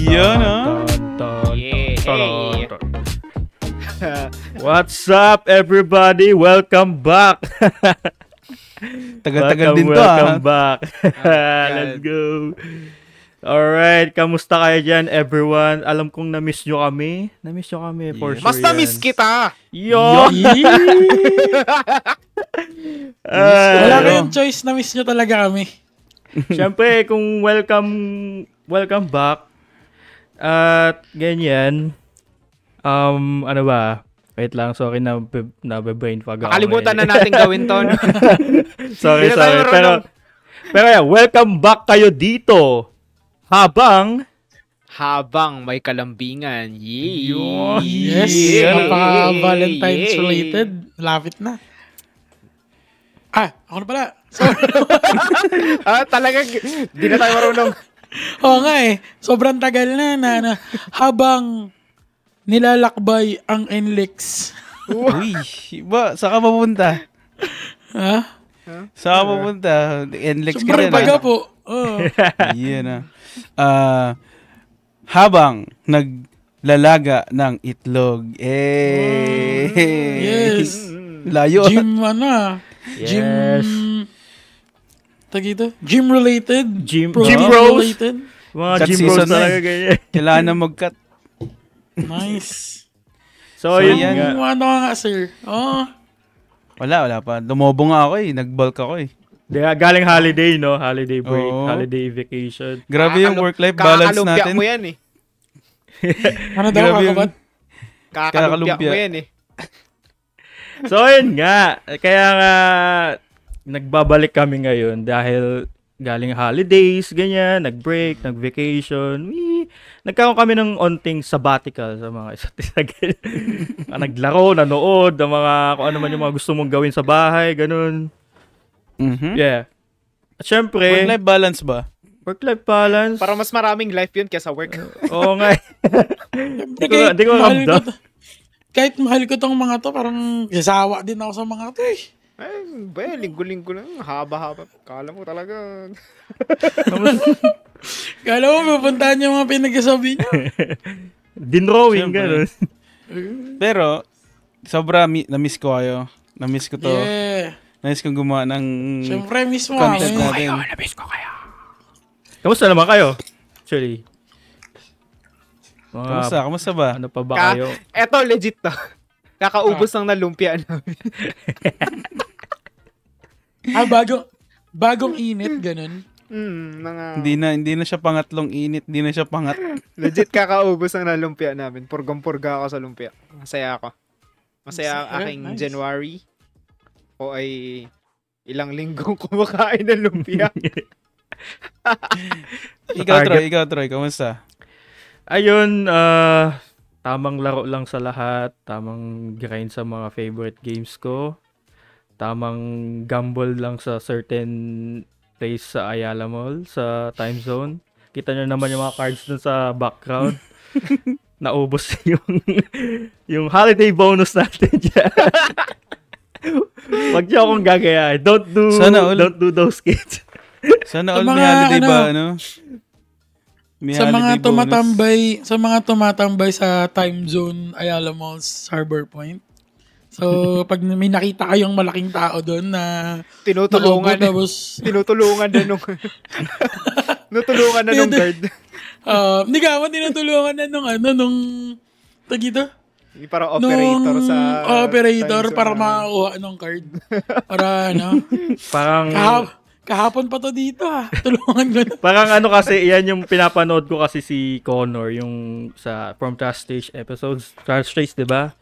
Yun, What's up, everybody? Welcome back. Tagal-tagal din to, welcome back. Let's go. Alright, kamusta kayo dyan, everyone? Alam kong na-miss nyo kami. Na-miss nyo kami, for sure. Mas na-miss kita! Yo! Wala kayong choice, na-miss nyo talaga kami. Siyempre, kung welcome back. At ganyan. Ano ba? Wait lang, sorry na brain fog ako. Nakalimutan na natin gawin to. No? sorry. Pero yeah, welcome back kayo dito. Habang may kalambingan. Yay! Yes, napaka-Valentine's related. Lapit na. Ako na pala. Talagang di na tayo marunong. Oo nga sobrang tagal na habang nilalakbay ang NLEX. Uy, ba, saan ka mapunta? Ha? Saan ka mapunta? NLEX ka sobrang din. baga po. Yan habang naglalaga ng itlog. Yes. Layo. Gym, yes. Gym related. Gym bros. Related. Mga Cut gym season bros na talaga ganyan. Kailangan na mag-cut. Nice. So yun yan. nga. Ano nga, sir? Wala pa. Lumobo nga ako nag-bulk ako Galing holiday, no? Holiday break, Oo. holiday vacation. Grabe yung work-life balance natin. Kakalumpia mo yan Ano daw, Grabe kakabat? Kakalumpia mo yan So yun nga. Kaya nga, nagbabalik kami ngayon dahil galing holidays, ganyan, nag-break, nag-vacation. Nagkaroon kami ng onting sabbatical sa mga isa't isa. Naglaro, nanood, ng mga, kung ano man yung mga gusto mong gawin sa bahay, ganun. Mm-hmm. Yeah. At syempre, Work-life balance ba? work-life balance. Para mas maraming life yun kaysa work. Oo nga. Hindi ko ramdam. Kahit mahal ko tong mga to, parang sasawa din ako sa mga to Linggo-linggo lang. Haba-haba. Kala mo talaga. Kala mo, pupuntahan yung mga pinagsasabi niyo. Dinrowing, Siyempre. gano'n. Pero, na-miss ko kayo. Na-miss ko to. Yeah. Na-miss kong gumawa ng Siyempre, mismo content ako. natin. Nabis ko kaya. Kamusta naman kayo? Actually. Kamusta ba? Ano pa ba kayo? Eto, legit to. Kakaubos ng nalumpia namin. Bagong init, ganun. Hindi na siya pangatlong init. Hindi na siya pangat. Legit kakaubos ng nalumpia namin. Purgong-purga ako sa lumpia. Masaya ako. Masaya ang aking Nice. January. O ay ilang linggong kumakain ng lumpia. Ikaw, Troy. Kamusta? Ayun, tamang laro lang sa lahat. Tamang grind sa mga favorite games ko. Tamang gamble lang sa certain place sa Ayala Mall, sa time zone. Kita nyo naman yung mga cards dun sa background. Naubos yung holiday bonus natin dyan. Wag niyo akong gagayahin. Don't do those kids. Sana Sa all mga, may holiday ba, ano? May Sa mga holiday bonus. tumatambay sa time zone Ayala Malls Harbor Point. So, pag may nakita kayong malaking tao doon na Tinutulungan. tapos Tinutulungan na nung guard. hindi ka mo tinutulungan na nung tagito? Yung parang operator sa operator time zone para na- makakuha ng card. Para Parang kahapon pa to dito tulungan ko na. Parang ano kasi, yan yung pinapanood ko kasi si Connor, yung sa From Trash Stage episodes. Trash Stage, di ba?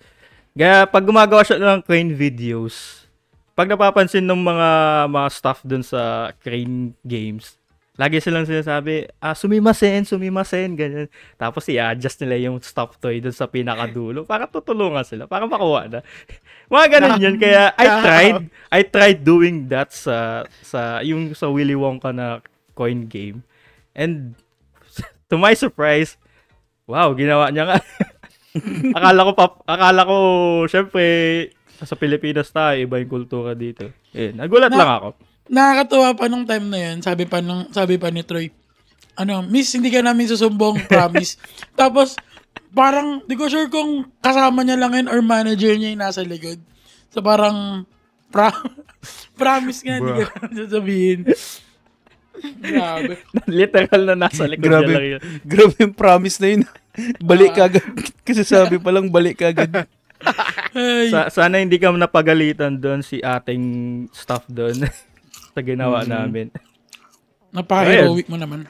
Kaya pag gumagawa siya ng crane videos, pag napapansin ng mga staff dun sa crane games, lagi silang sinasabi, sumimasen, ganyan. Tapos i-adjust nila yung stop toy dun sa pinakadulo para tutulungan sila, para makuha na. Mga ganun yun. Kaya I tried doing that sa yung sa Willy Wonka na coin game. And to my surprise, wow, ginawa niya nga. akala ko, syempre, sa Pilipinas tayo, iba yung kultura dito. Nagulat lang ako. Nakakatuwa pa nung time na yun, sabi pa ni Troy, Miss, hindi ka namin susumbong, promise. Tapos, parang, di ko sure kung kasama niya lang yun or manager niya yung nasa likod. So, parang, promise nga, hindi ko namin sasabihin. Grabe. Literal na nasa likod Grabe. niya lang yun. Grabe yung promise na yun. Balik ka agad. Kasi sabi pa lang, balik ka agad. Ay, Sana hindi ka napagalitan doon si ating staff doon sa ginawa namin. napaka-heroic mo naman.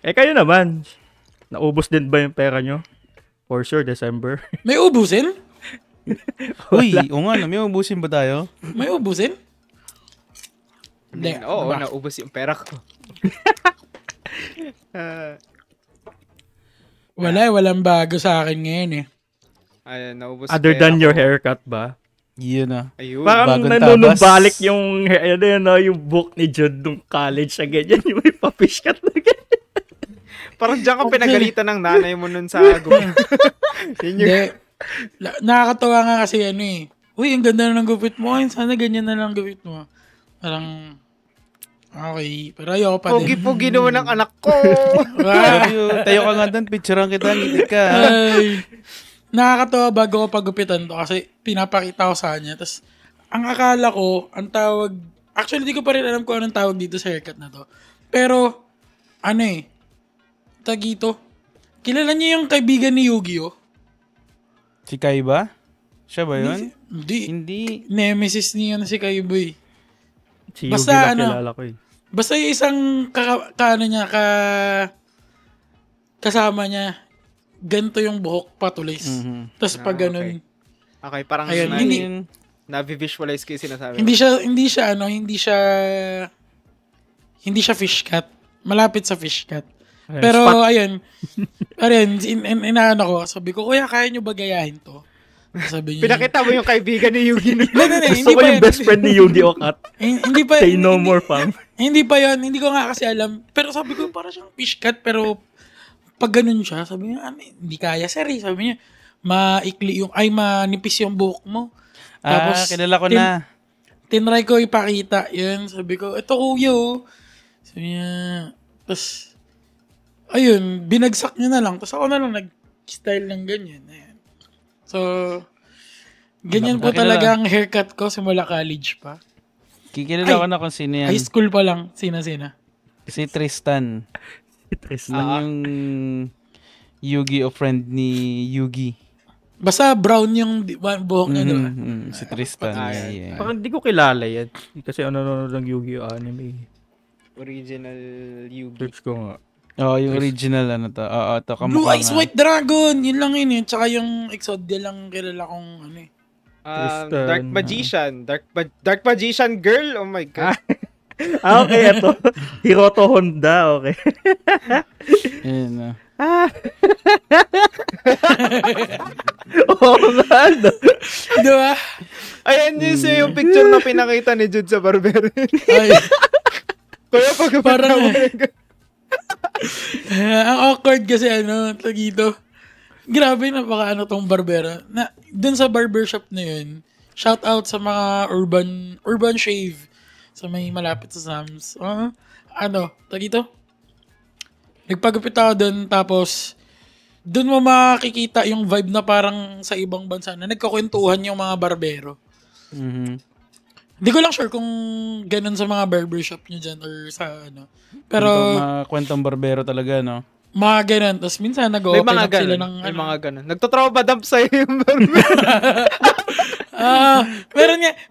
Kayo naman. Naubos din ba yung pera nyo? For sure, December. May ubusin? Uy, o nga, may ubusin ba tayo? May ubusin? Hindi. Oo, Diba? naubos yung pera ko. Walang bago sa akin ngayon eh. Ayun, naubos Other yung pera than your ko. haircut ba? Yun na. Ayun. Parang bagong nanunumbalik tabas. yung book ni Jude nung college sa ganyan. Yung may pa-fish cut na ganyan. Parang diyan ka pinagalitan ng nanay mo nun sa gupit. Yun yung... Hindi. Nakakatawa nga kasi uy, ang ganda na ng gupit mo. Ay, sana ganyan na lang gupit mo. Parang, okay. Pero ayoko pa din. Pogi-pogi naman ng anak ko. Grabe yun. Tayo ka nga doon, picturean kita, ngiti ka. Ay, nakakatawa bago ko pagupitan to kasi pinapakita ko sa kanya. Tapos, ang akala ko, ang tawag, actually, di ko pa rin alam kung anong tawag dito sa haircut na to. Pero, tagito. Kilala niyo yung kaibigan ni Yu-Gi-Oh? Si Kai ba? Siya ba yun? Hindi. Hindi. Nemesis niya na si Kaiboy. Si Basta, Yugi lang kilala ko eh. Basta yung isang kasama niya, ganito yung buhok patulis. Mhm. Tapos pag Ah, ganun, Okay, parang Ayun, na, hindi. na-visualize ko yung sinasabi mo. hindi siya fish cut. Malapit sa fish cut. Ayun, Pero spot. ayun, inaano ko, sabi ko, kuya, kaya nyo ba gayahin to? Sabi niya, Pinakita mo yung kaibigan ni Yugi. Gusto ko yung best friend ni Yugi Okat. Hindi pa, Say no more, fam. Hindi pa yun, hindi ko nga kasi alam. Pero sabi ko, para siyang fish cut, pero pag ganun siya, sabi niya, hindi kaya, sir. Sabi niya, manipis yung buhok mo. Kilala ko na. Tinry ko ipakita. Yun, sabi ko, ito kuya, oh. Sabi niya, tapos, ayun, binagsak niya na lang. Tapos ako na lang nag-style ng ganyan. Ayan. So, ganyan po Nakilala. talaga ang haircut ko simula college pa. Kikilala ko na kung sino yan. High school pa lang. Sina. Si Tristan. Tristan. Yung Yu-Gi-Oh friend ni Yugi. Basta brown yung buhok niya, diba? Si Tristan. Yeah. Parang di ko kilala yan. Kasi nanonood ng Yu-Gi-Oh anime. Original Yugi. Search ko nga. Yung original to. Ito Blue kamukha Eyes nga. White Dragon. Yun lang yun eh. Tsaka yung Exodia lang kilala kong Tristan. Dark Magician. Dark Magician Girl. Oh my God. Okay, ito. Hiroto Honda, okay. Yun, Oo nga, no? Diba? Ayan yung picture na pinakita ni Jude sa barber. Ay, Kaya pag parang ang awkward kasi tagito. Grabe, napaka tong barbera. Dun sa barbershop na yun, shout out sa mga urban shave sa may malapit sa Sam's. Tagito? Nagpagupit ako dun, tapos dun mo makikita yung vibe na parang sa ibang bansa na nagkakwentuhan yung mga barbero. Mhm. Hindi ko lang sure kung ganun sa mga barbershop nyo dyan or sa Pero Mga kwentong barbero talaga, no? mga ganun. Tapos minsan May nag-open mga up sila ganun. ng May mga ganun. Nagtotrauma dump sa'yo yung barber.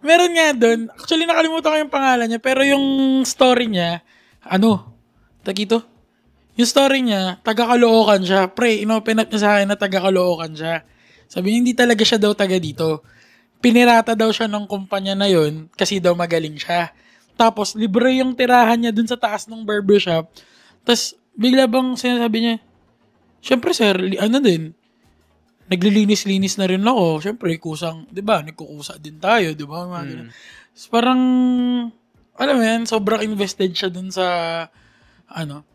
meron nga doon. Actually, nakalimutan ko yung pangalan niya. Pero yung story niya, tagito? Yung story niya, taga-Caloocan siya. Pre, inopen up niya sa akin na taga-Caloocan siya. Sabi niya, hindi talaga siya daw taga dito. Pinirata daw siya ng kumpanya na yon kasi daw magaling siya. Tapos, libre yung tirahan niya dun sa taas ng barbershop. Tapos, bigla bang sinasabi niya, syempre sir, naglilinis-linis na rin ako. Syempre, kusang, di ba, nagkukusa din tayo, di ba? Mga ganun. So, parang, alam mo yan, sobrang invested siya dun sa,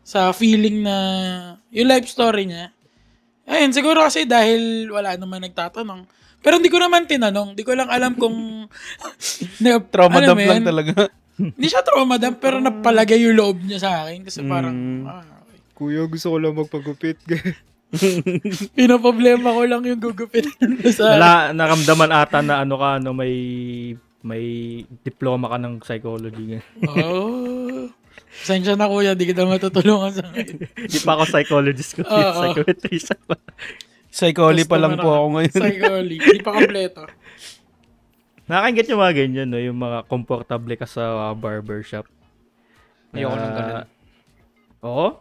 sa feeling na, yung life story niya. Ayun, siguro kasi dahil wala naman nagtatanong. Pero hindi ko naman tinanong. Hindi ko lang alam kung, Trauma alam dump mo lang yan? talaga. Hindi siya trauma dump, pero napalagay yung loob niya sa akin. Kasi parang, okay. Kuya, gusto ko lang magpagupit. Pinaproblema ko lang yung gugupitin mo sa... Naramdaman ata na may diploma ka ng psychology. Oh. Pasensya na kuya, di kita matutulungan sa akin. Di pa ako psychologist ko. Psychiatrist pa. Psychology pa lang po ako ngayon. Psychology. Di pa kompleto. Nakakaingit yung mga ganyan, no? Yung mga komportable ka sa barbershop. Ayoko nang ganun. Oo?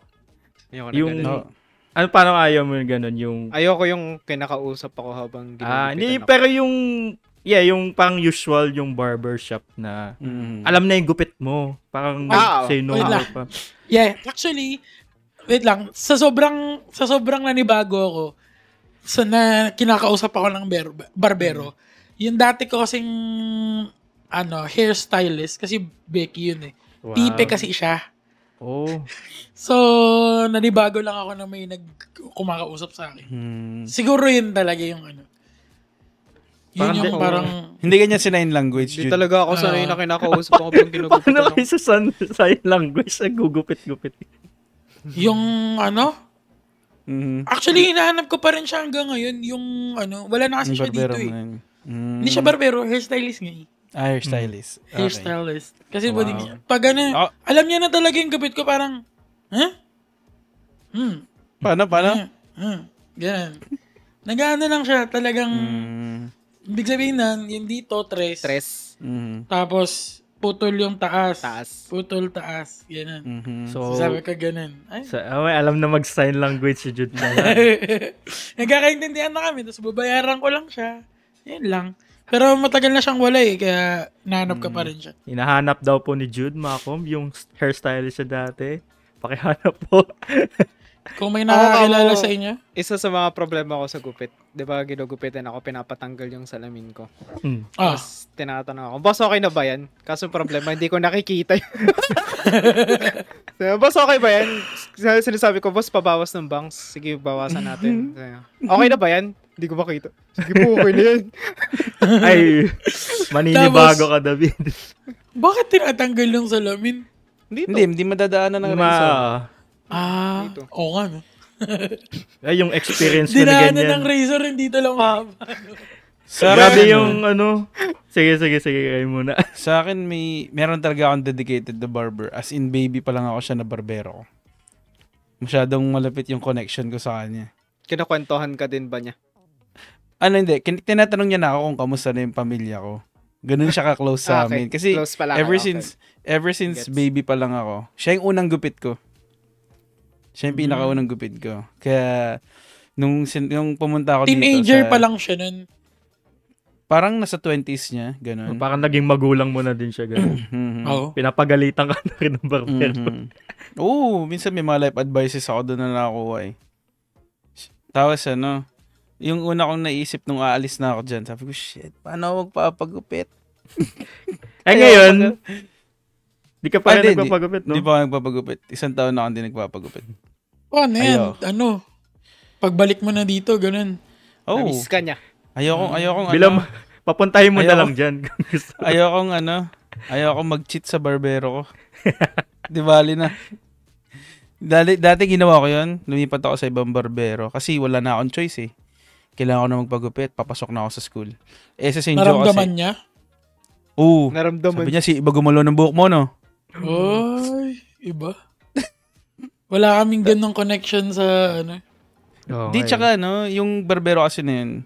Ayoko nang Yung... ganun. Paano ayaw mo yung ganun? Yung... Ayoko yung kinakausap ako habang ginugupitan hindi, ako. pero yung pang usual yung barbershop na alam na yung gupit mo. Parang say no wait lang. pa. Yeah, actually, wait lang. Sa sobrang nanibago ako, na kinakausap ako ng barbero, yung dati ko kasing hairstylist, kasi Becky yun eh. Wow. Tipe kasi siya. Oh. So, nanibago lang ako na may kumakausap sa akin. Siguro yun talaga yung Yun yung parang... Hindi ganyan sign language, Hindi Jude. talaga ako sanay na kinakausap ako habang ginugupitan Paano ako. kayo sa sign language na gugupit-gupit? Yung Mhm. actually, hinahanap ko pa rin siya hanggang ngayon. Yung wala na kasi Yung siya barbero dito mo eh. na yun. Hindi siya barbero, hairstylist nga eh. Hairstylist. Okay. Hairstylist. Kasi Wow. pag alam niya na talaga yung gupit ko, parang, Paano? Ganun. Nag-ano lang siya, talagang, ibig sabihin na, yung dito, tres. Tapos, putol yung taas. Putol taas. Ganun. So, Sabi ka ganun. Ay. alam na mag-sign language si Jude na. Nagkakaintindihan na kami, tapos babayaran ko lang siya. Yan lang. Pero matagal na siyang wala eh, kaya nahanap ka pa rin siya. Hinahanap daw po ni Jude Macom, yung hairstylist siya dati. Pakihanap po. Kung may nakakilala sa inyo. Isa sa mga problema ko sa gupit, di ba ginugupitan ako, pinapatanggal yung salamin ko. Tapos tinatanong ako, boss, okay na ba yan? Kaso problema, hindi ko nakikita yun. Boss, okay ba yan? Sinasabi ko, boss, pabawas ng bangs. Sige, bawasan natin. Okay na ba yan? Hindi ko makita. Sige po, okay na yan. Ay, maninibago ka, David. Bakit tinatanggal yung salamin? Hindi madadaanan ng razor. Dito. Oo nga. No? Ay, yung experience ko na Dinaanan ganyan. ng razor, hindi ito lang mahaba. Grabe yung Sige, kayo muna. Sa akin, meron talaga akong dedicated na barber. As in, baby pa lang ako siya na barbero ko. Masyadong malapit yung connection ko sa kanya. Kinakwentuhan ka din ba niya? Hindi. Tinatanong niya na ako kung kamusta na yung pamilya ko. Ganun siya ka-close sa amin. Kasi Close pala ever kayo, since Gets. baby pa lang ako, siya yung unang gupit ko. Siya yung pinakaunang gupit ko. Kaya, nung pumunta ako Teenager dito pa lang siya nun. parang nasa 20s niya, ganun. Parang naging magulang mo na din siya. Ganun. Oo. Pinapagalitan ka na rin ng barbero. Oo, minsan may mga life advices ako doon na nakakuha eh. Tapos yung una kong naisip nung aalis na ako dyan, sabi ko, shit, paano ako magpapagupit? Ngayon, di ka pa rin nagpapagupit, no? Di pa ako nagpapagupit. Isang taon na ako hindi nagpapagupit. Ano yan? Pagbalik mo na dito, ganun. Oh, Namiss ka niya. ayokong Bilang, papuntahin mo na lang dyan. ayokong mag-cheat sa barbero ko. Di bali na. Dati ginawa ko yun. Lumipat ako sa ibang barbero. Kasi wala na akong choice eh. Kailangan ko na magpagupit. Papasok na ako sa school. Sa St. Joe kasi. Naramdaman niya? Oo. Naramdaman. Sabi niya, si iba gumalo ng buhok mo, no? Oy, iba. Wala kaming ganong connection sa Di, tsaka yung barbero kasi na yun,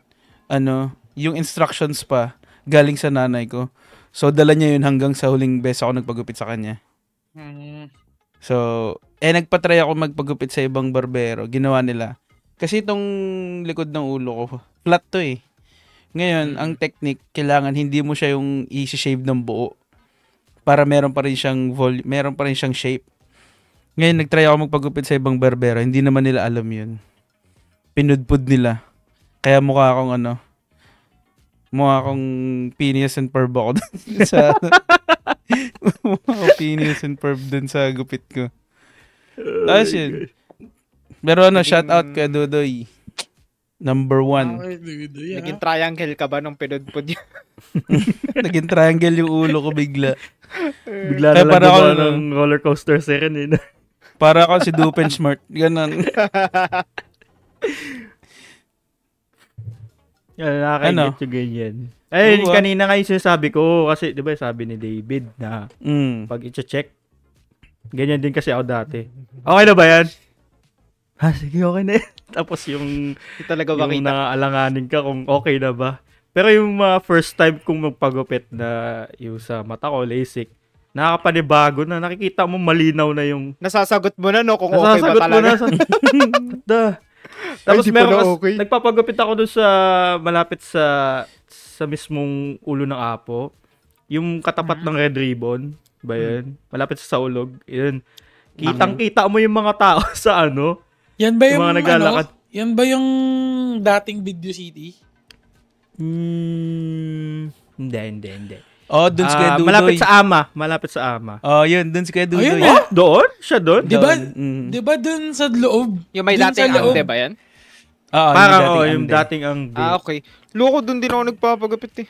yung instructions pa, galing sa nanay ko. So, dala niya yun hanggang sa huling beses ako nagpagupit sa kanya. So, nagpatry ako magpagupit sa ibang barbero. Ginawa nila. Kasi itong likod ng ulo ko, flat to eh. Ngayon, ang technique, kailangan hindi mo siya yung i-shave ng buo. Para meron pa rin siyang meron pa rin siyang shape. Ngayon, nagtry ako magpagupit sa ibang barbero. Hindi naman nila alam yun. Pinudpud nila. Kaya mukha akong Phineas and Ferb ako dun sa mukha akong Phineas and Ferb dun sa gupit ko. Tapos yun. Pero shout out kay Dodoy. Number 1. Naging triangle ka ba nung pinudpud niya? Naging triangle yung ulo ko bigla. Bigla na lang gumawa ng roller coaster second eh. Para ako si Dupen Smart. Ganun. Nakakaingit yung ganyan. Ay, Oo, kanina nga yung sinasabi ko, kasi di ba sabi ni David na pag i-check, ganyan din kasi ako dati. Okay na ba yan? Ha, sige, okay na yan. Tapos yung Talaga yung makita. naalanganin ka kung okay na ba. Pero yung first time kong magpagupit na yung sa mata ko, LASIK, nakakapanibago na. Nakikita mo malinaw na yung... Nasasagot mo na, no? Kung okay ba Nasasagot mo talaga. na. Tapos Ay, di meron pala kas, okay. nagpapagupit ako doon sa malapit sa mismong ulo ng apo. Yung katapat ng red ribbon. Ba yun? Malapit sa ulog. Yun. Kitang-kita mo yung mga tao sa ano. Yan ba yung, mga naglalakad. Yan ba yung dating Video City? Hindi. Oh, dun si Kuya Dudoy. Malapit sa ama. Oh, yun. Dun si Kuya Dudoy. Ayun na. Doon? Siya doon? Di ba, Mm. di ba dun sa loob? Yung may Dun dating sa loob. ante ba yan? Oo, Parang yung yung dating ang Ah, okay. Loko, dun din ako nagpapagupit eh.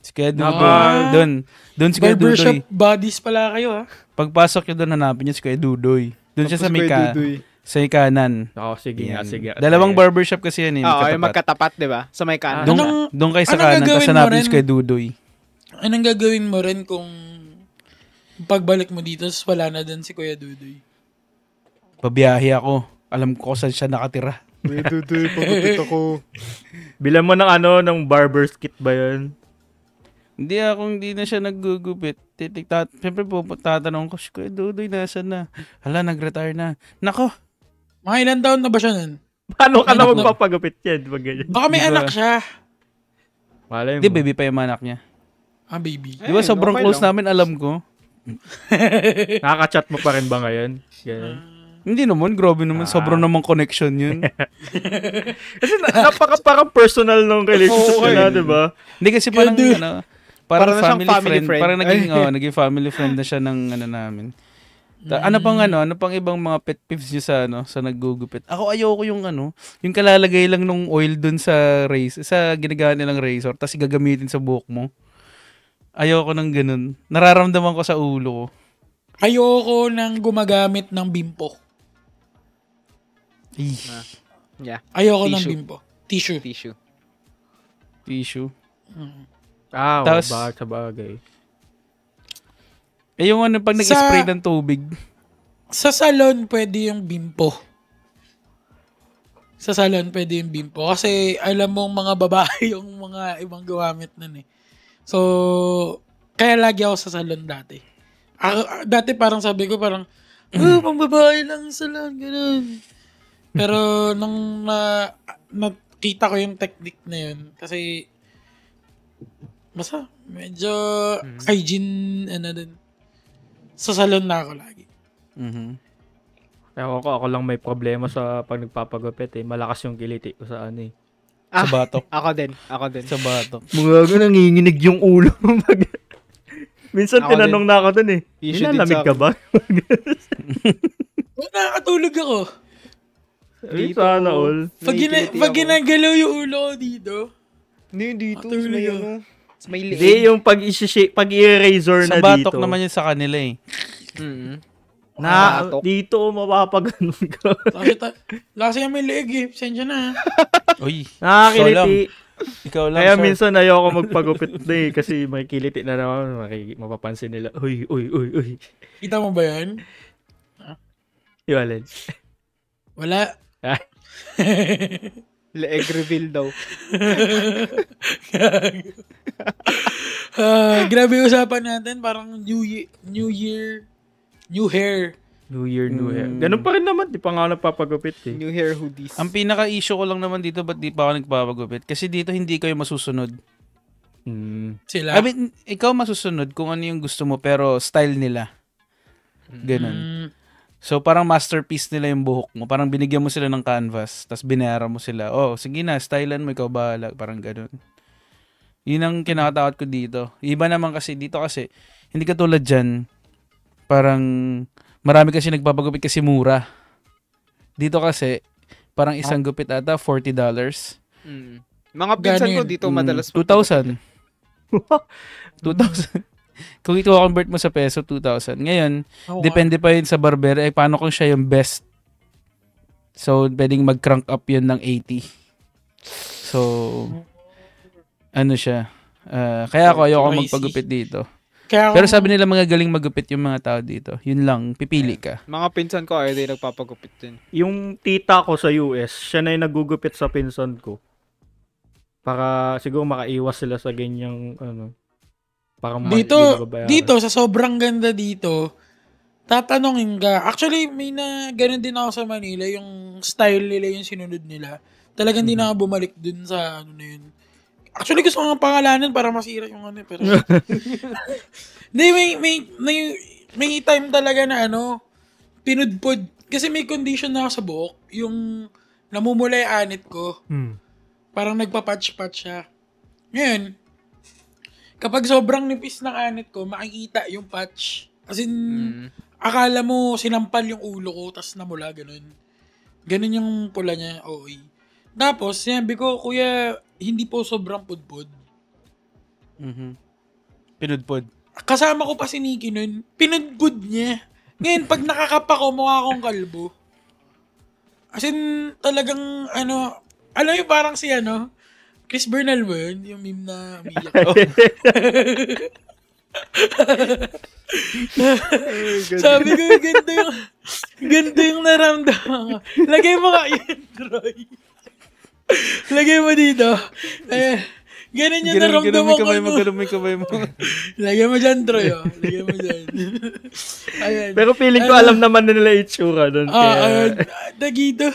Si Kuya Dudoy. Ah. Dun si Kuya Barbershop Dudoy. bodies pala kayo, ha? Pagpasok nyo doon, hanapin nyo si Kuya Dudoy. Dun siya sa may sa may kanan. sige nga. Dalawang barbershop kasi yan eh. Oo, yung magkatapat. magkatapat, di ba? Sa may kanan. Doon kayo sa anong kanan, gagawin tapos mo hanapin nyo rin? si Kuya Dudoy. Anong gagawin mo rin kung pagbalik mo dito, wala na dun si Kuya Dudoy? Pabiyahe ako. Alam ko kung saan siya nakatira. May Dudoy, pagupit ako. Bilang mo ng barber's kit ba yun? Hindi na siya naggugupit. Siyempre tatanong ko, si Kuya Dudoy, nasan na? Hala, nag-retire na. Nako, Mga ilan taon na ba siya nun? Paano ka na Anak na- magpapagupit yan? Pag ganyan. Baka may Di ba? anak siya. Malay mo. di baby pa yung anak niya. Ah, baby. Di ba sobrang okay close lang. namin, alam ko. Nakaka-chat mo pa rin ba ngayon? Ganyan. Hindi naman, grabe naman. Sobrang naman connection yun. Kasi parang personal ng relationship Oo, nila, eh. di ba? Hindi kasi parang, Parang parang na siyang family family friend. friend. Parang naging family friend na siya ng namin. Ano pang ibang mga pet peeves niyo sa naggugupit? Ako ayoko yung yung kalalagay lang nung oil dun sa ginagawa nilang razor, tapos gagamitin sa buhok mo. Ayoko nang ganun. Nararamdaman ko sa ulo ko. Ayoko nang gumagamit ng bimpo. Yeah. Ayoko ng Tissue. bimpo. Tissue. Tissue. Tapos, Tapos- sa bagay. Eh yung pag nag-spray ng tubig. Sa salon, pwede yung bimpo. Sa salon, pwede yung bimpo. Kasi alam mong mga babae yung mga ibang gumamit nun eh. So, kaya lagi ako sa salon dati. Dati parang sabi ko parang, pang babae lang yung salon, ganun. Pero nung nakita ko yung technique na yun, kasi basta medyo hygiene din. Sa salon na ako lagi. Mhm. Ako lang may problema sa pag nagpapagupit eh. Malakas yung kiliti ko sa ano eh. Sa batok. Ako din. Sa batok. Mga nanginginig yung ulo mo. Minsan Ako tinanong na ako dun eh. Issue din Nilalamig sa ka ba? Nakakatulog ako. Ay, sana all. Pag ginagalaw yung ulo ko dito, Hindi, dito. Matulog May ako. May liig. Hindi, yung pag-i-razor Sa na batok dito. naman yun sa kanila eh. Na, Batok. dito mapapaganon ka. Lasa yung may leeg eh. Sensya na. Uy. Nakakiliti. Ikaw lang, Kaya sir. minsan ayoko magpagupit na eh. Kasi may kiliti na naman. Mapapansin nila. Uy. Kita mo ba yan? Yung alin. Wala. Leeg reveal daw. Grabe yung usapan natin. Parang new hair. New Year, New Hair. Ganun pa rin naman. Di pa nga ako nagpapagupit eh. New hair hoodies. Ang pinaka-issue ko lang naman dito, ba't di pa ako nagpapagupit? Kasi dito hindi kayo masusunod. Sila. I mean, ikaw masusunod kung ano yung gusto mo, pero style nila. Ganun. So, parang masterpiece nila yung buhok mo. Parang binigyan mo sila ng canvas, tapos binayaran mo sila. Oh, sige na, stylean mo, ikaw bahala. Parang ganun. Yun ang kinakatakot ko dito. Iba naman kasi, dito kasi, hindi katulad dyan, parang marami kasi nagpapagupit kasi mura. Dito kasi, parang isang gupit ata, $40. Mga pinsan ko Gano'n yun? dito madalas. 2,000. 2,000. Kung i-convert mo sa peso, 2,000. Ngayon, depende pa yun sa barbero. Paano kung siya yung best? So, pwedeng mag-crank up yun ng 80. So, ano siya? Kaya ako, ayoko magpagupit dito. Pero sabi nila mga galing magupit yung mga tao dito. Yun lang, pipili ka. Mga pinsan ko ay di nagpapagupit din. Yung tita ko sa US, siya na yung nagugupit sa pinsan ko. Para siguro makaiwas sila sa ganyang para dito sa sobrang ganda dito, tatanungin ka. Actually, may na ganun din ako sa Manila, yung style nila yung sinunod nila. Talagang di na ako bumalik dun sa ano na yun. Actually, gusto ko nga pangalanan para masira yung ano. Pero hindi, may time talaga na pinudpod. Kasi may condition na ako sa buhok. Yung namumula yung anit ko. Parang nagpa-patch-patch siya. Ngayon, kapag sobrang nipis ng anit ko, makikita yung patch. As in, akala mo sinampal yung ulo ko, tas namula, ganun. Ganun yung pula niya, OA. Tapos, sinabi ko, kuya, hindi po sobrang pudpud. Pinudpud. Kasama ko pa si Nikki nun, pinudpud niya. Ngayon, pag nakakapa ko, mukha akong kalbo. As in, talagang, alam yung parang si Chris Bernal ba yun? Yung meme na umiyak ko. Sabi ko, ganda yung naramdaman ko. Lagay mo nga yun, Troy. Lagay mo dito. Ganun yung naramdaman ko. Ganun may kamay mo. Lagay mo dyan, Troy. Lagay mo dyan. Ayan. Pero feeling ko alam naman na nila itsura doon. Dagito.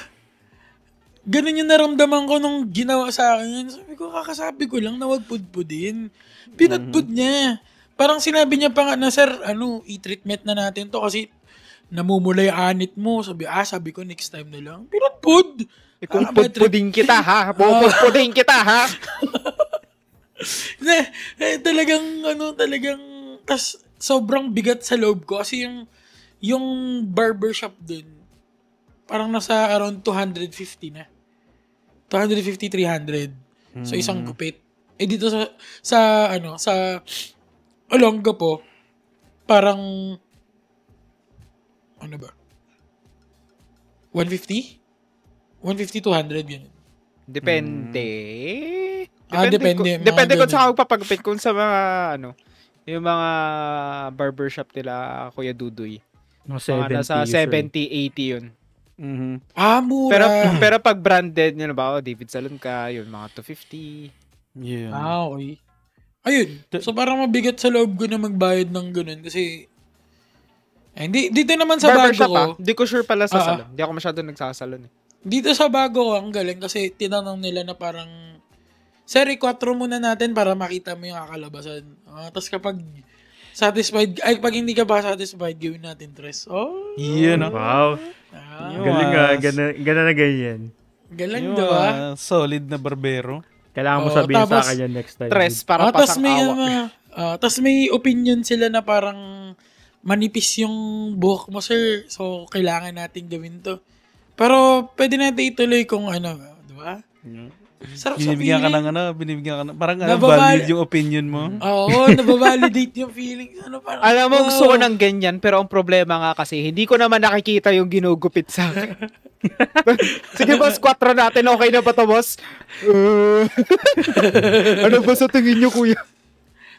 Ganun yung naramdaman ko nung ginawa sa akin. Sabi ko, kakasabi ko lang na wag pudpudin. Pinudpud niya. Parang sinabi niya pa nga na, sir, i-treatment na natin to kasi namumula yung anit mo. Sabi ko, next time na lang. Pinudpud! Kung pudpudin kita, ha? Pupudpudin kita, ha? Talagang, tas sobrang bigat sa loob ko kasi yung barbershop dun, parang nasa around 250 na. 250, 300. So, isang gupit. Dito sa Olonga po, parang, 150? 150, 200, ganun. Depende. Depende. Depende kung saan ako papagupit. Kung sa mga, yung mga barbershop nila, Kuya Dudoy. Mga nasa 70, 80 yun. Mura. Pero pag branded, yun ba, David Salon ka, yun, mga 250. Yeah. Okay. Ayun. So, parang mabigat sa loob ko na magbayad ng ganun kasi, dito naman sa barbershop, bago ko. Hindi ko sure pala sa salon. Hindi ako masyado nagsasalon eh. Dito sa bago ko, ang galing kasi tinanong nila na parang, sir, 4 muna natin para makita mo yung kakalabasan. Tapos kapag satisfied, pag hindi ka ba satisfied, gawin natin 3. Wow. Galing nga, gana na ganyan. Galing, diba? Solid na barbero. Kailangan mo sabihin sa akin yan next time. 3 para pasang awa. Tapos may opinion sila na parang manipis yung buhok mo, sir. So, kailangan natin gawin to. Pero, pwede natin ituloy kung di ba? Sarap sa feeling. Binibigyan ka ng, parang valid yung opinion mo. Oo, nababalidate yung feeling. Alam mo, gusto ko ng ganyan, pero ang problema nga kasi, hindi ko naman nakikita yung ginugupit sa akin. Sige boss, 4 natin, okay na ba to boss? Ano ba sa tingin nyo, kuya?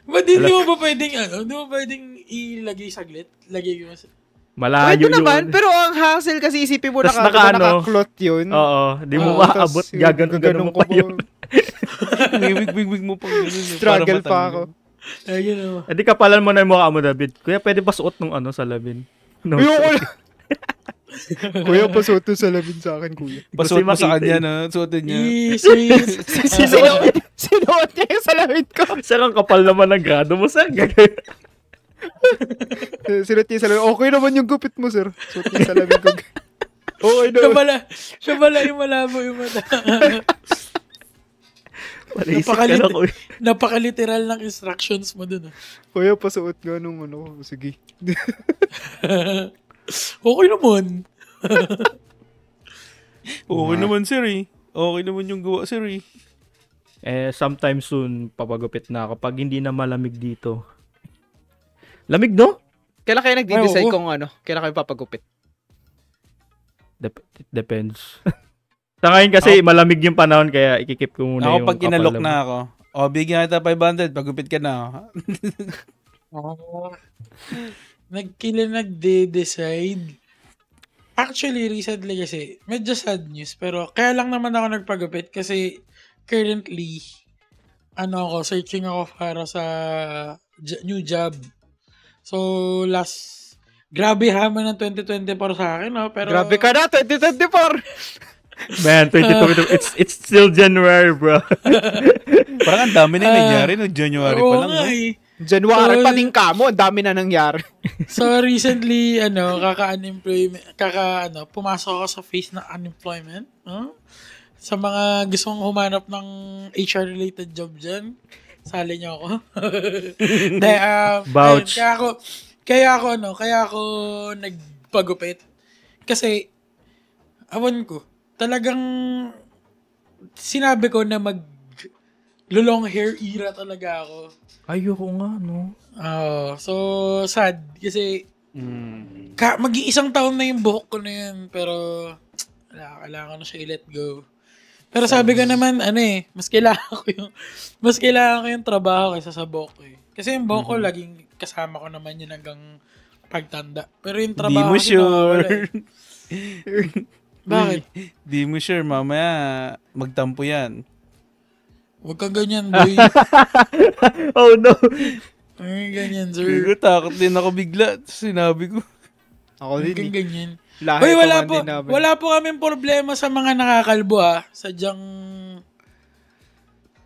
Ba't hindi mo ba pwedeng, hindi mo pwedeng ilagay saglit? Lagay mo sa... Malayo yun. Naman, pero ang hassle kasi isipin mo naka-cloth yun. Oo, di mo maabot. Gaganon pa yun. Wig mo pang gano'n. Struggle pa ako. Ayun o. Di kapalan mo na yung mukha mo, David. Kuya, pwede ba suot nung salamin? No. Kuya, pasuot to salamin sa akin, kuya. Pasuot mo sa kanya, no? Suotin niya. Sinuot niya yung salamin ko. Sir, ang kapal naman ng grado mo, sir. Sinuot niya yung salamin. Okay naman yung gupit mo, sir. Suot niya yung salamin ko. Okay naman. Siya pala yung malabo yung mata. Napaka-literal ng instructions mo dun. Kuya, pasuot nga nung sige. Okay naman. Okay naman, sir eh. Okay naman yung gawa, sir eh. Sometime soon, papagupit na ako. Pag hindi na malamig dito. Lamig, no? Kailan kayo nagde-decide Oo. kung kailan kayo papagupit? It depends. Sa ngayon kasi malamig yung panahon kaya ikikip ko muna Ako yung pag kinalok kapal na ako, bigyan kita 500, pagupit ka na. Nagde-decide. Actually, recently kasi, medyo sad news. Pero kaya lang naman ako nagpagupit kasi currently, searching ako para sa new job. So, grabe hamon ng 2024 sa akin, no? Pero, Grabe ka na, 2024! Man, 2022, it's still January, bro. Parang ang dami na nangyari no January pa oo lang. nga No? eh. January, So, pating kamo, ang dami na nangyari. So, recently, pumasok ako sa phase ng unemployment. No? Sa mga gustong humanap ng HR-related job dyan, sali niyo ako. Vouch. Kaya ako nagpagupit. Kasi, awan ko, talagang sinabi ko na long hair era talaga ako. Ayoko nga, no? So sad kasi mag-iisang taon na yung buhok ko na yun, pero kailangan ko na siya i-let go. Pero sabi ko naman, mas kailangan ko yung trabaho kaysa sa buhok ko eh. Kasi yung buhok ko, laging kasama ko naman yun hanggang pagtanda. Pero yung Di trabaho mo kasi nawawala sure. eh. Bakit? Di mo sure, mamaya magtampo yan. Huwag kang ganyan, boy. Oh, no. Ay, ganyan, Pero sir. takot din ako bigla. Sinabi ko. Ako Huwag din kang eh. ganyan. Lahat Uy, din namin. wala po kaming problema sa mga nakakalbo Sadyang,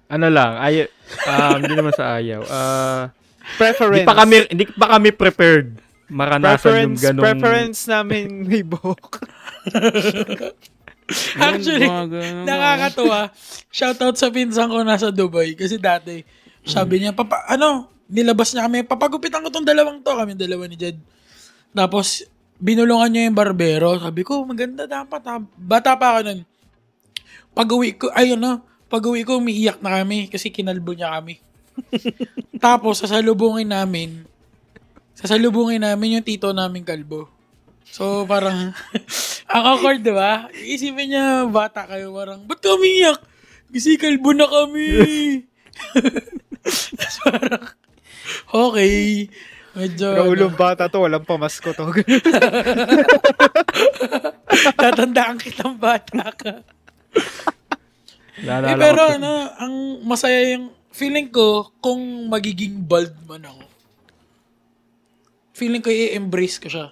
Ano lang, hindi naman sa ayaw. Preference. Hindi pa kami prepared maranasan yung ganong... Preference namin may buhok. actually, nakakatuwa. Shoutout sa pinsan ko nasa Dubai. Kasi dati, sabi niya, nilabas niya kami, papagupitan ko tong dalawa ni Jed. Tapos, binulungan niya yung barbero. Sabi ko, maganda dapat ha. Bata pa ako nun. Pag-uwi ko, umiiyak na kami kasi kinalbo niya kami. Tapos, sasalubungin namin yung tito namin kalbo. So, parang, ang awkward, di ba? Isipin niya, bata kayo, parang, ba't ka umiiyak? Kasi kalbo na kami. Tapos parang, okay. Medyo, Raulong bata to, walang pamasko to. tatandaan kitang bata ka. Naalala Pero ko- ang masaya yung, feeling ko, kung magiging bald man ako, feeling ko i-embrace ko siya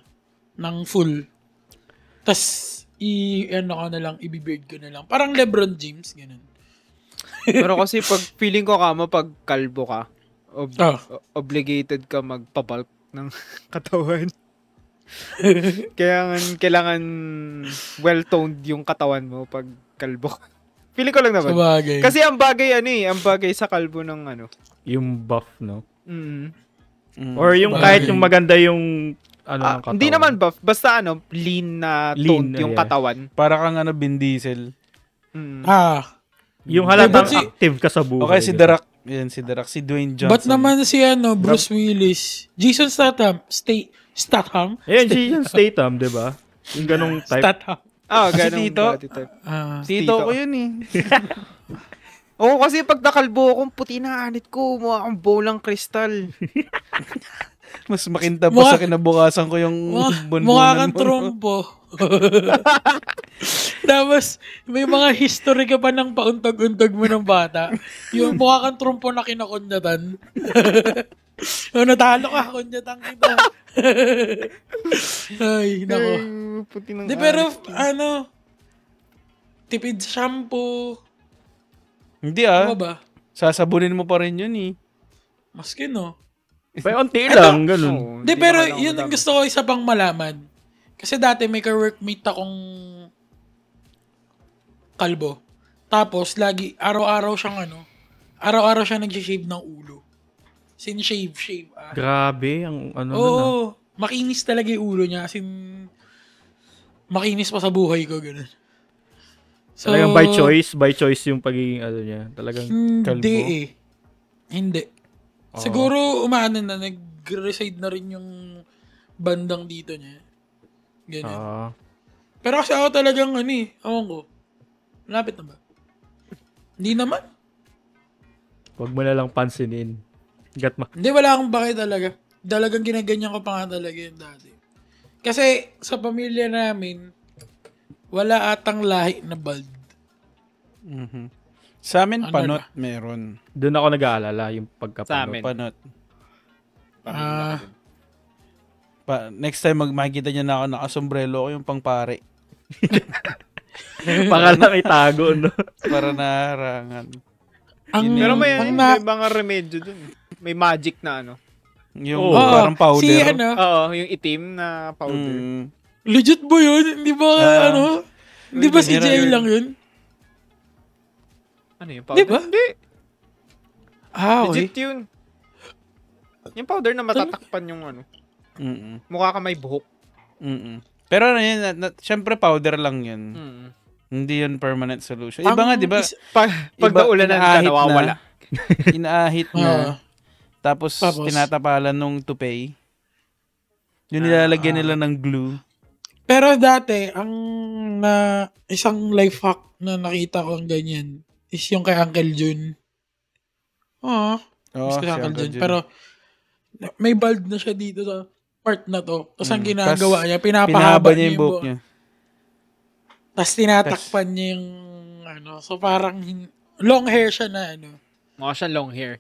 ng full. Tas, ko na lang, ibibird ko na lang. Parang LeBron James, ganun. Pero kasi pag feeling ko pag kalbo ka, Ah. obligated ka magpabulk ng katawan. Kailangan well-toned yung katawan mo pag kalbo ka. Feeling ko lang naman. Sabagay. Kasi ang bagay sa kalbo ng yung buff, no? Or yung Sabagay. kahit yung maganda yung ng katawan. hindi naman buff, basta lean na toned yung yeah. katawan. Para kang Vin Diesel. Yung halatang But si- active ka sa buhay. Okay, si The Rock. Yan, si The Rock. Si Dwayne Johnson. Ba't naman si Bruce Willis? Jason Statham? Ayan, Jason Statham, di ba? Yung ganong type. Statham. Ganun Tito? body type. Tito ko yun eh. Oo, kasi pag nakalbo akong puti na anit ko, mukha akong bolang kristal. Mas makintab pa sa kinabukasan ko yung Mukha bunbunan kang mo. trompo. Tapos, may mga history ka pa ng pauntog-untog mo ng bata. Yung mukha kang trompo na kinakunyatan. Natalo ka, kunyatan kita. Ay, nako. Puti ng Di, pero, tipid sa shampoo. Hindi Ano ba? Sasabunin mo pa rin yun eh. Maski, no? May unti lang, ganun. Oo, Di, hindi pero na kailangan yun ang madami. gusto ko isa pang malaman. Kasi dati may ka-workmate akong kalbo. Tapos, araw-araw siyang nag-shave ng ulo. Shave. Grabe, ang ano Oo, makinis talaga yung ulo niya. Makinis pa sa buhay ko, ganun. So, Talagang by choice yung pagiging niya. Talagang Hindi kalbo. eh. Hindi. Siguro, nag-reside na rin yung bandang dito niya. Ganyan. Oo. Pero kasi ako talagang ewan ko. Malapit na ba? Hindi naman. Huwag mo na lang pansinin. Hindi, wala akong bakit talaga. Talagang ginaganyan ko pa nga talaga yun dati. Kasi sa pamilya namin, wala atang lahi na bald. Mhm. Sa amin, Ano panot meron. Doon ako nag-aalala yung Sa pagkapano. amin. Panot. Ah, Next time makikita niya na ako nakasombrelo ko yung pangpare. Pakala may tago, no? Para naharangan. Pero may ang mga remedyo dun. May magic na Yung Oo. parang powder. Si Oo, yung itim na powder. legit ba yun? Hindi ba Hindi ba si Meron Jay yun. lang yun? Ano yung Di powder? ba? Hindi. Ah, okay. Legit yun. Yung powder na matatakpan yung Mm-mm. mukha ka may buhok. Mm-mm. Pero ano yun, syempre powder lang yun. Mm. Hindi yun permanent solution. Iba nga, di ba? Pag Iba, naulanan ka, inaahit nawawala. Inaahit na. Tapos tinatapalan nung tupay. Yung nilalagyan nila ng glue. Pero dati, ang isang life hack na nakita ko ang ganyan is yung kay Uncle Jun. Oo. Oh, Kay Uncle Jun. Pero may bald na siya dito sa part na to. Tapos ang ginagawa niya, pinapahaba niya yung buhok niya. Tapos tinatakpan niya yung so parang long hair siya na Mukha siyang long hair.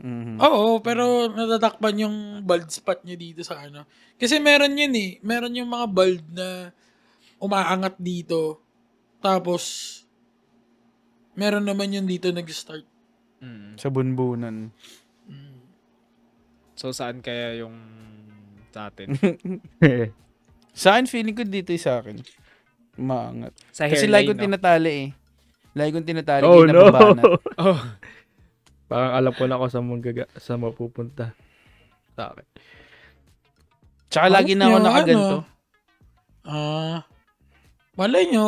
Mhm. Oo, pero natatakpan yung bald spot niya dito sa Kasi meron yun meron yung mga bald na umaangat dito. Tapos, meron naman yun dito nag-start. Sa bunbunan. So, saan kaya yung sa atin? Sa akin, feeling ko dito sa akin. Maangat. Sa Kasi hairline, lagi kong tinatali eh. Lagi kong tinatali. Oh, no. Nababanat. Oh. Parang alam ko na ako sa mapupunta. Sa akin. Tsaka lagi na ako nakaganto. Malay nyo,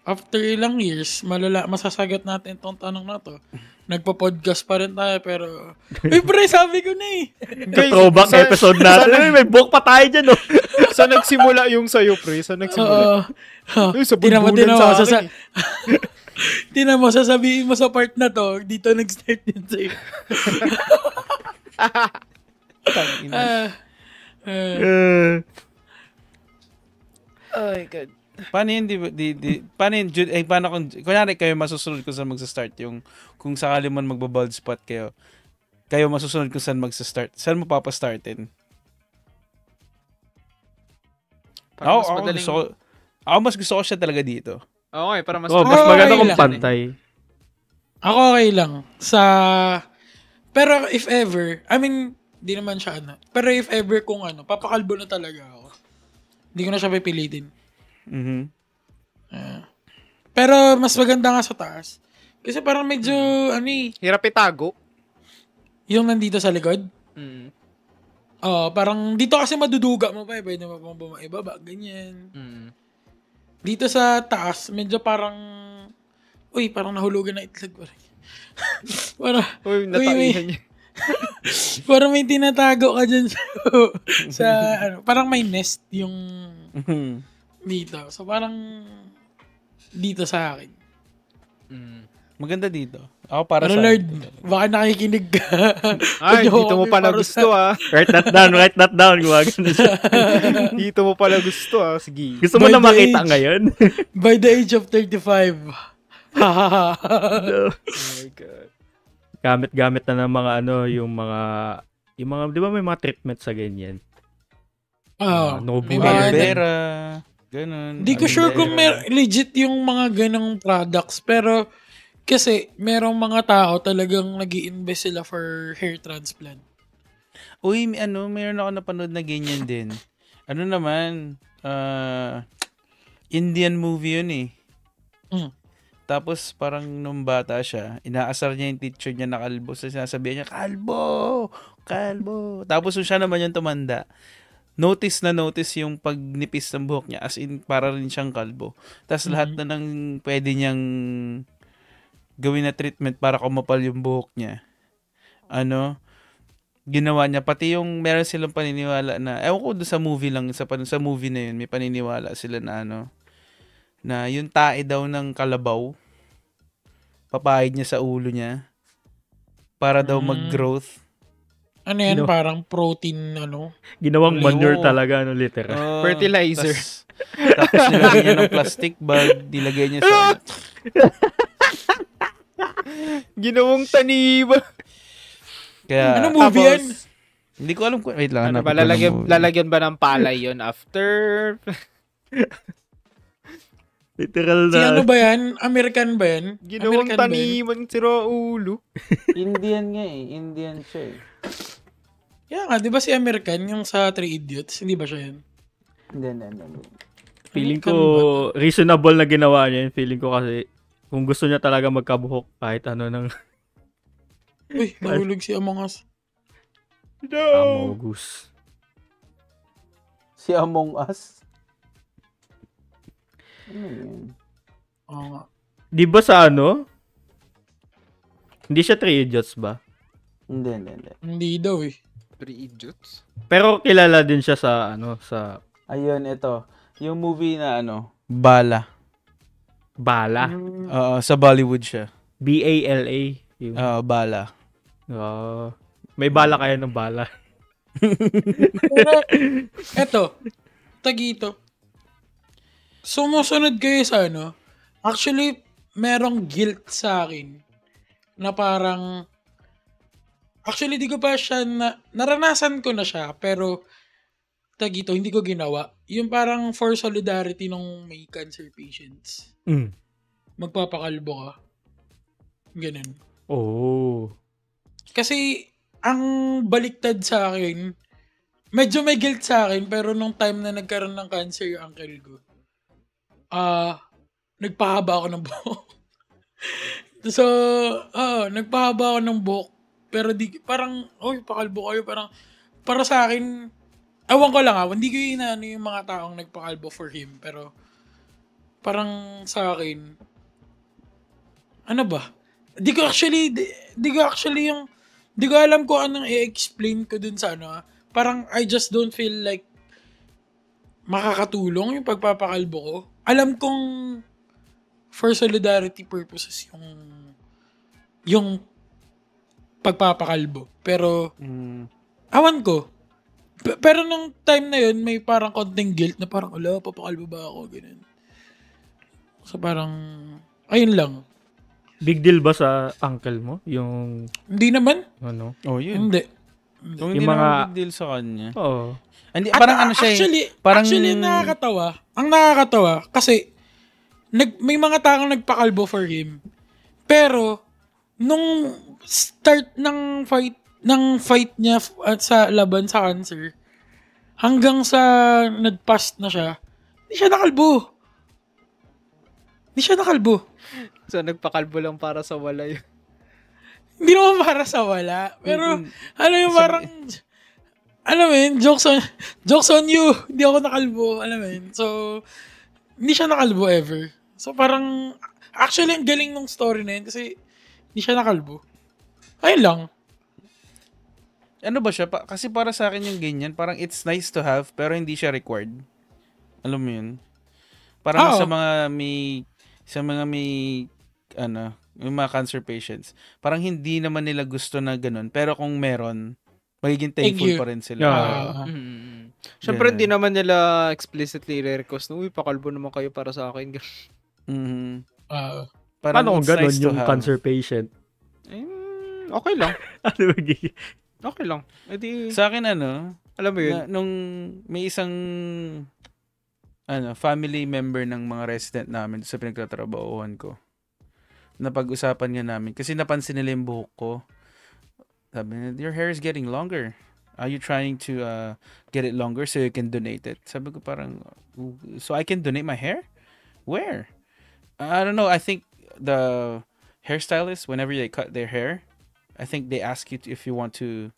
after ilang years, masasagot natin tong tanong na to. Nagpa-podcast pa rin tayo, pero, pre, sabi ko na Throwback episode natin. May book pa tayo dyan, no? Saan nagsimula yung sa'yo, pre? Saan nagsimula? Sa bunbunan sa akin. Tinan mo, sasabihin mo sa part na to, dito nag-start din sa'yo. Oh my God. Paano yun, paano yun, paano kung, kunyari kayo masusunod kung saan magsa-start yung, kung sakali man magbabald spot kayo masusunod kung saan magsa-start. Saan mo papastartin? Ako mas gusto ko siya talaga dito. Okay, para mas... Mas maganda kung lang. pantay. Ako okay lang. Pero if ever, di naman siya pero if ever kung papakalbo na talaga ako. Hindi ko na siya pipilitin. Mhm. Pero mas maganda nga sa taas. Kasi parang medyo, Hirap itago. yung nandito sa likod. Mm. Parang dito kasi maduduga mo pa pwede mo pang bumaibaba, ganyan. Mm. Dito sa taas, medyo parang, parang nahulugan na itlog. Uy, nataihan niya. Parang may tinatago ka dyan sa parang may nest yung dito. So parang dito sa akin. Mm. Maganda dito. Ako para Pero sa Lord, baka nakikinig ka. Ay, Ayoko dito mo kami pala para gusto Write that down. Gumagano siya. Dito mo pala gusto Sige. Gusto mo By na the makita age. ngayon? By the age of 35. Oh my God. Gamit-gamit na ng mga yung mga, di ba may mga treatment sa ganyan? May May mga- aloe vera, ganun. Hindi ko aloe sure kung vera. legit yung mga ganong products. Pero kasi merong mga tao talagang nag-i-invest sila for hair transplant. Uy, mayroon ako napanood na ganyan din. Ano naman, Indian movie yun eh. Mm. Tapos parang nung bata siya, inaasar niya yung teacher niya na kalbo. So sinasabihan niya, kalbo! Kalbo! Tapos siya naman yung tumanda. Notice yung pagnipis ng buhok niya. As in, para rin siyang kalbo. Tapos lahat na ng pwede niyang gawin na treatment para kumapal yung buhok niya. ginawa niya. Pati yung meron silang paniniwala na, ewan ko doon sa movie lang, sa movie na yun, may paniniwala sila na na yung tae daw ng kalabaw, papahid niya sa ulo niya para daw mag-growth. Ano yan? Parang protein, Ginawang manure talaga, literal. Fertilizer. Tapos nilagay niya ng plastic bag, nilagay niya sa... Ginawang taniba. Kaya, ano movie yan? Hindi ko alam kung... Wait lang. Ano ba, lalagyan ba ng palay yon after? Literal Si na. ano ba yan? American ba yan? Ginawang American ba yan? taniman si Raulo. Indian nga eh. Indian siya eh. Kaya nga, di ba si American, yung sa Three Idiots? Hindi ba siya yan? Hindi. Feeling ko reasonable na ginawa niya yun. Feeling ko kasi kung gusto niya talaga magkabuhok kahit ano ng Uy, nahulog si Among Us. Amogus. Si Among Us? Ano yun? Oo nga. Di ba sa ano? Hindi siya Three Idiots ba? Hindi. Hindi daw eh. Three Idiots? Pero kilala din siya sa sa Ayun, ito. Yung movie na Bala. Bala. Sa Bollywood siya. B-A-L-A. Yung, Bala. may bala kayo ng bala. Pero, eto, tagito. Sumusunod kayo sa actually, merong guilt sa akin na parang, actually, di ko pa siya naranasan ko na siya, pero, tagito, hindi ko ginawa. Yung parang for solidarity ng may cancer patients. Magpapakalbo ka. Ganun. Oh. Kasi, ang baliktad sa akin, medyo may guilt sa akin, pero nung time na nagkaroon ng cancer yung uncle ko, nagpahaba ako ng buhok. So, nagpahaba ako ng buhok, pero parang, pakalbo kayo, parang, para sa akin, ewan ko lang hindi ko yung mga taong nagpakalbo for him, pero, parang sa akin, ano ba? Di ko alam kung anong i-explain ko dun sa parang I just don't feel like makakatulong yung pagpapakalbo ko. Alam kong for solidarity purposes yung pagpapakalbo. Pero, awan ko. Pero nung time na yun, may parang konting guilt na parang, papakalbo ba ako? Ganun. So parang, ayun lang. Big deal ba sa uncle mo? Yung, Hindi naman. ano? Yun. Hindi. Kung Yung hindi mga- naman big deal sa kanya. Oo. Hindi, parang siya Actually, nakakatawa. Ang nakakatawa, kasi, may mga taong nagpakalbo for him. Pero, nung start ng fight niya sa laban sa cancer, hanggang sa nag-pass na siya, hindi siya nakalbo. So, nagpakalbo lang para sa wala yun. Hindi naman para sa wala. Pero, parang, alam mo yun, jokes on you. Hindi ako nakalbo, alam mo yun. So, hindi siya nakalbo ever. So, parang, actually, ang galing ng story na yun kasi, hindi siya nakalbo. Ayun lang. Ano ba siya? Kasi para sa akin yung ganyan, parang it's nice to have, pero hindi siya required. Alam mo yun? Parang sa mga may, yung mga cancer patients, parang hindi naman nila gusto na ganun. Pero kung meron, magiging thankful pa rin sila. Siyempre, hindi naman nila explicitly re-request na, pakalbo naman kayo para sa akin. Paano kung ganun yung cancer patient? Okay lang. Ano magiging? Okay lang. Sa akin, alam mo yun? nung may isang family member ng mga resident namin sa pinagtatrabahuhan ko, napag-usapan nga namin kasi napansin nila yung buhok ko. Sabi nila, your hair is getting longer. Are you trying to get it longer so you can donate it? Sabi ko parang, so I can donate my hair? Where? I don't know. I think the hairstylist, whenever they cut their hair, I think they ask you if you want to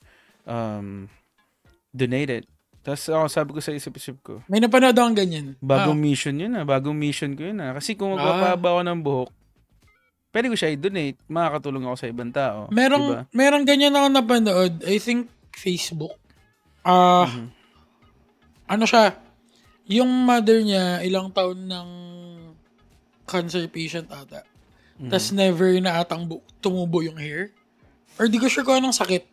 donate it. Tapos sabi ko sa isip-isip ko, may napanood akong ganyan. Bagong mission yun Bagong mission ko yun Kasi kung magpapahaba ako ng buhok, pwede ko siya i-donate. Makakatulong ako sa ibang tao. Merong ganyan ako napanood. I think Facebook. Mhm. Ano siya, yung mother niya, ilang taon ng cancer patient ata. Tas never na atang tumubo yung hair. Or di ko sure kung anong sakit.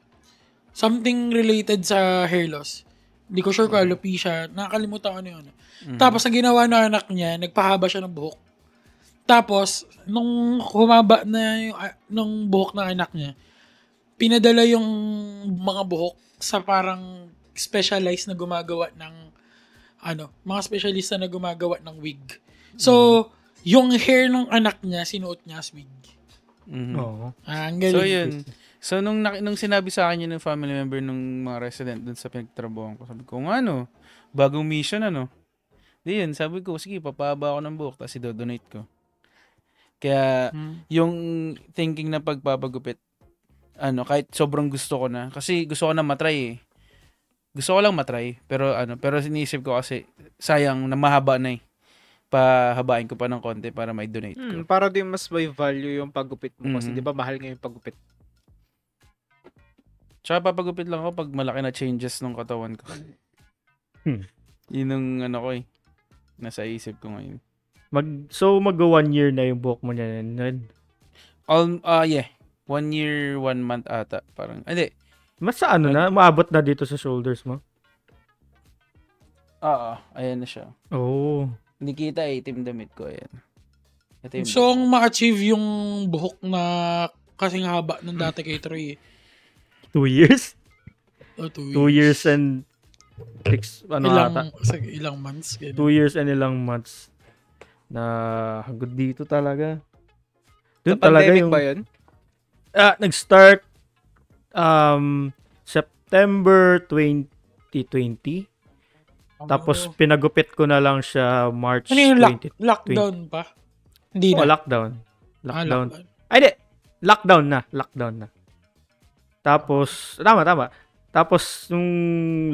Something related sa hair loss. Di ko sure kung alopecia. Nakakalimutan ko ano yun. Tapos, ang ginawa ng anak niya, nagpahaba siya ng buhok. Tapos, nung humaba na yung nung buhok ng anak niya, pinadala yung mga buhok sa parang specialized na gumagawa ng mga specialista na gumagawa ng wig. So, yung hair ng anak niya, sinuot niya as wig. Oo. Ang So, galing. yun. So, nung sinabi sa akin yun ng family member nung mga resident dun sa pinagtrabahoan ko, sabi ko, bagong mission, Di yun, sabi ko, sige, papahaba ako ng buhok, tapos i-donate ko. Kaya, yung thinking na pagpapagupit, kahit sobrang gusto ko na, kasi gusto ko na matry Gusto ko lang matry, pero sinisip ko kasi, sayang na mahaba na pahabain ko pa ng konti para may donate ko. Para din mas may value yung paggupit mo kasi 'di ba mahal nga yung paggupit. Tsaka papagupit lang ako pag malaki na changes ng katawan ko. Yun ang nasa isip ko ngayon. Mag 1 year na yung buhok mo niyan. Yeah. 1 year, 1 month ata. Parang, hindi. Mas sa maabot na dito sa shoulders mo? Oo, ayan na siya. Oh. Hindi kita itim damit ko, ayan. Ito yung So, ang ma-achieve yung buhok na kasing haba ng dati kay Troy. 2 years? 2 years and 6, ilang months. 2 years and ilang months na hanggang dito talaga. Doon talaga yung... ba yun? Nag-start September 2020. Tapos pinagupit ko na lang siya March 2020. Lockdown pa? Hindi na. Lockdown. Lockdown. Ay, di. Lockdown na. Tapos, tama. Tapos, nung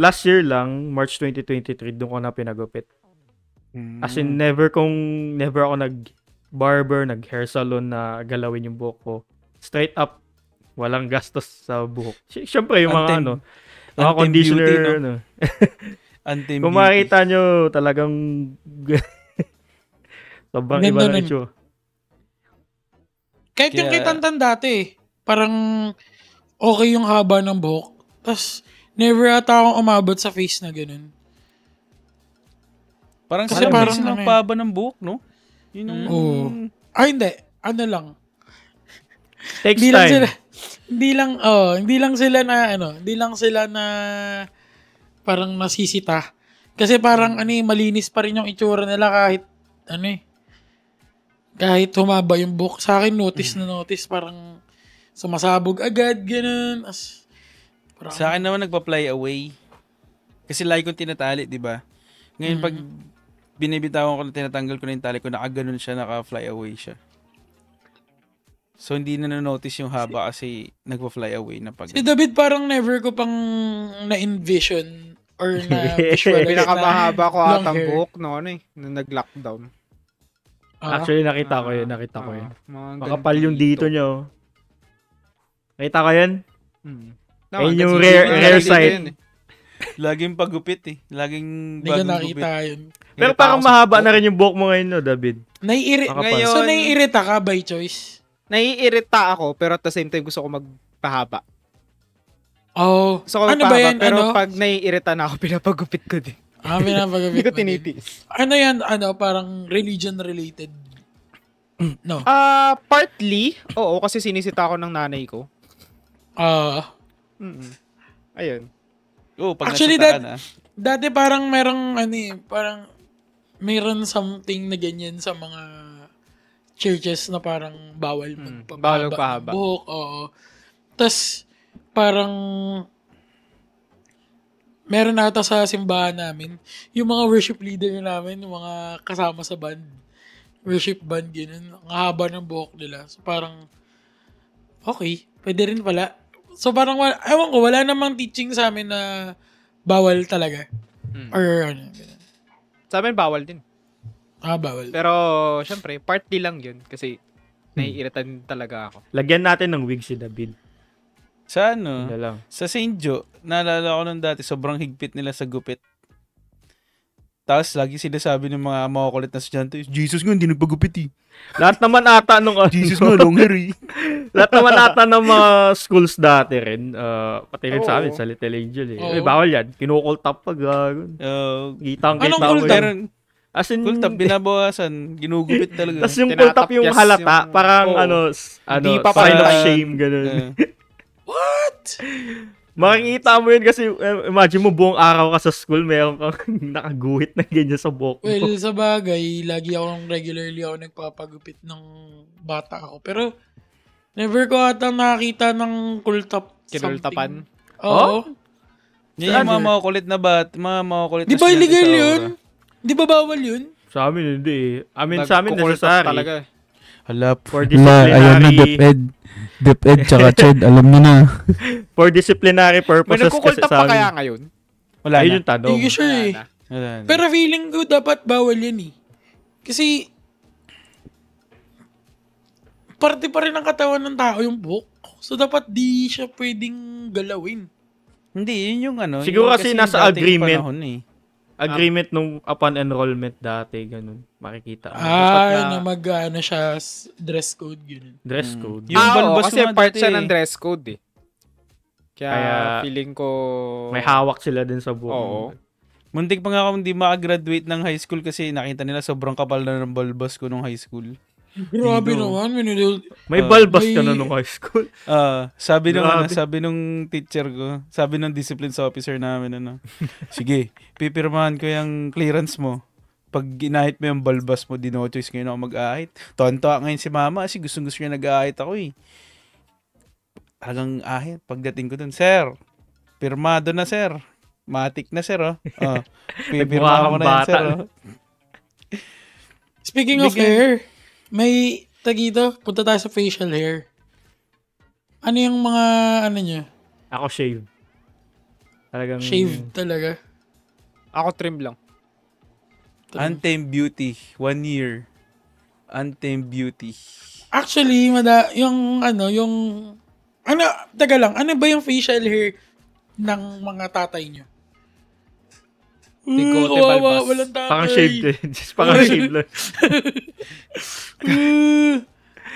last year lang, March 2023, doon ko na pinagupit. As in, never ako nag-barber, nag-hair salon na galawin yung buhok ko. Straight up, walang gastos sa buhok. Siyempre, yung mga mga conditioner, beauty, no? Kung makita nyo, talagang sobrang iba na itsura. Kahit yung kitantan dati, parang okay yung haba ng buhok. Tapos, never ata akong umabot sa face na ganun. Parang Kasi parang parang silang paba ng buhok, no? Yun ang... Ay, hindi. Ano lang. Takes time. Hindi lang sila na parang nasisita. Kasi parang malinis pa rin yung itsura nila kahit kahit humaba yung buhok. Sa akin notice parang sumasabog agad, ganun. Sa akin naman nagpa-fly away. Kasi lagi kong tinatali, di ba? Ngayon pag binibitawan ko na tinatanggal ko na yung tali ko, nakaganon siya, naka-fly away siya. So, hindi na na-notice yung haba kasi nagpa-fly away na pag... Si David parang never ko pang na-envision or na-visualize Pinakamahaba ko long atang hair. buhok nung nag-lockdown. Actually, nakita ko yun. Mga Makapal ganun yung dito nyo. Nakita ko yun? Ayun yung Ganun rare dito sight. yun, eh. Laging pagupit Laging Hindi ko bagong nakita gupit. yun. Pero parang mahaba na rin yung buhok mo ngayon, no, David? Ngayon, So, naiirita ka by choice? naiirita ako pero at the same time gusto ko magpahaba. Oh. Gusto ko Ano ba yan? pero pag naiirita na ako, pinapagupit ko din. Pinapagupit Hindi ko mo din. tinitiis. Ano yan? Parang religion related? No. Partly, oo, kasi sinisita ako ng nanay ko. Ayun. Pag Actually, nasita ka na. dati parang merong parang mayroon something na ganyan sa mga churches na parang bawal bawal ng magpahaba. buhok. Oo. Tapos, parang meron ata sa simbahan namin, yung mga worship leader namin, yung mga kasama sa band, worship band, ganun, ang haba ng buhok nila. So, parang, okay, pwede rin pala. So, parang, ewan ko, wala namang teaching sa amin na bawal talaga. Or, ganun. Sa amin, bawal din. Bawal. Pero, syempre, partly lang yun. Kasi, naiiritan talaga ako. Lagyan natin ng wig si David. Sa Yun na lang. sa St. Joe, naalala ko nung dati, sobrang higpit nila sa gupit. Tapos lagi sinasabi ng mga makukulit na estudyante, Jesus nga, hindi nagpagupit eh. Lahat naman ata nung Jesus nga, long hair eh. lahat naman ata ng mga schools dati rin, pati rin sa amin, Oo. sa Little Angel eh. Oo. Eh, bawal yan. Kinukultap pa gagon. Kitang-kita Anong mo kultap? yan. As in, Kultap, binabawasan. Ginugupit talaga. tas yung kultap yung Tinatapyas halata, yung- parang Oo. ano, Di pa sign of pala- shame, ganun. What? Makikita mo yun kasi, imagine mo buong araw ka sa school, meron kang nakaguhit na ganyan sa buhok mo. Well, sa bagay, lagi regularly ako nagpapagupit ng bata ako. Pero, never ko ata nakakita ng kultap. Kinultapan? something. Oo. Yan yung mga makukulit na mga makukulit na Di ba estudyante illegal sa yun? aura. Di ba bawal yun? Sa amin, hindi eh. Sa amin, Nagkukultap necessary. talaga. Hala, For Ayan na, disciplinary, DepEd tsaka Ched, alam niyo na. for disciplinary May purposes kasi nagkukultap sa pa kaya amin. ngayon? wala Ayun na. yung tanong. Hindi ko sure eh. Wala na. Wala na. Pero feeling ko dapat bawal yan eh. Kasi, parte pa rin ng katawan ng tao yung buhok. So, dapat di siya pwedeng galawin. Hindi, yun yung ano. Siguro yun kasi yung nasa dating agreement. panahon eh. Agreement nung upon enrollment dati, ganun. Makikita. na- Mag-ano siya, dress code, gano'n. Dress code. Yung Oo, balbas kasi mo part dati siya eh. ng dress code eh. Kaya, Kaya, feeling ko... May hawak sila din sa buhok. Oo. Muntik pa nga ako hindi makagraduate ng high school kasi nakita nila sobrang kapal na ng balbas ko nung high school. Grabe naman, May balbas ka na nung high school. Sabi nung Grabe. sabi nung teacher ko, sabi nung disciplines officer namin sige, pipirmahan ko yung clearance mo. Pag ginahit mo yung balbas mo, di no choice ngayon ako mag-ahit. Tonto ngayon si mama kasi gustong-gusto niya nag-ahit ako eh. Hanggang ahit pagdating ko dun, sir. Pirmado na sir. Matik na sir oh. Pipirma ko na yan Bata. sir oh. Speaking of hair, may tagito, punta tayo sa facial hair. Ano yung mga, ano nyo? Ako shave. Talagang... Shave talaga. Ako trim lang. Untamed Beauty, 1 year. Untamed Beauty. Actually, taga lang, ano ba yung facial hair ng mga tatay nyo? Bigote, Kawawa, balbas. walang tatay. Parang shave din. Just parang shave lang.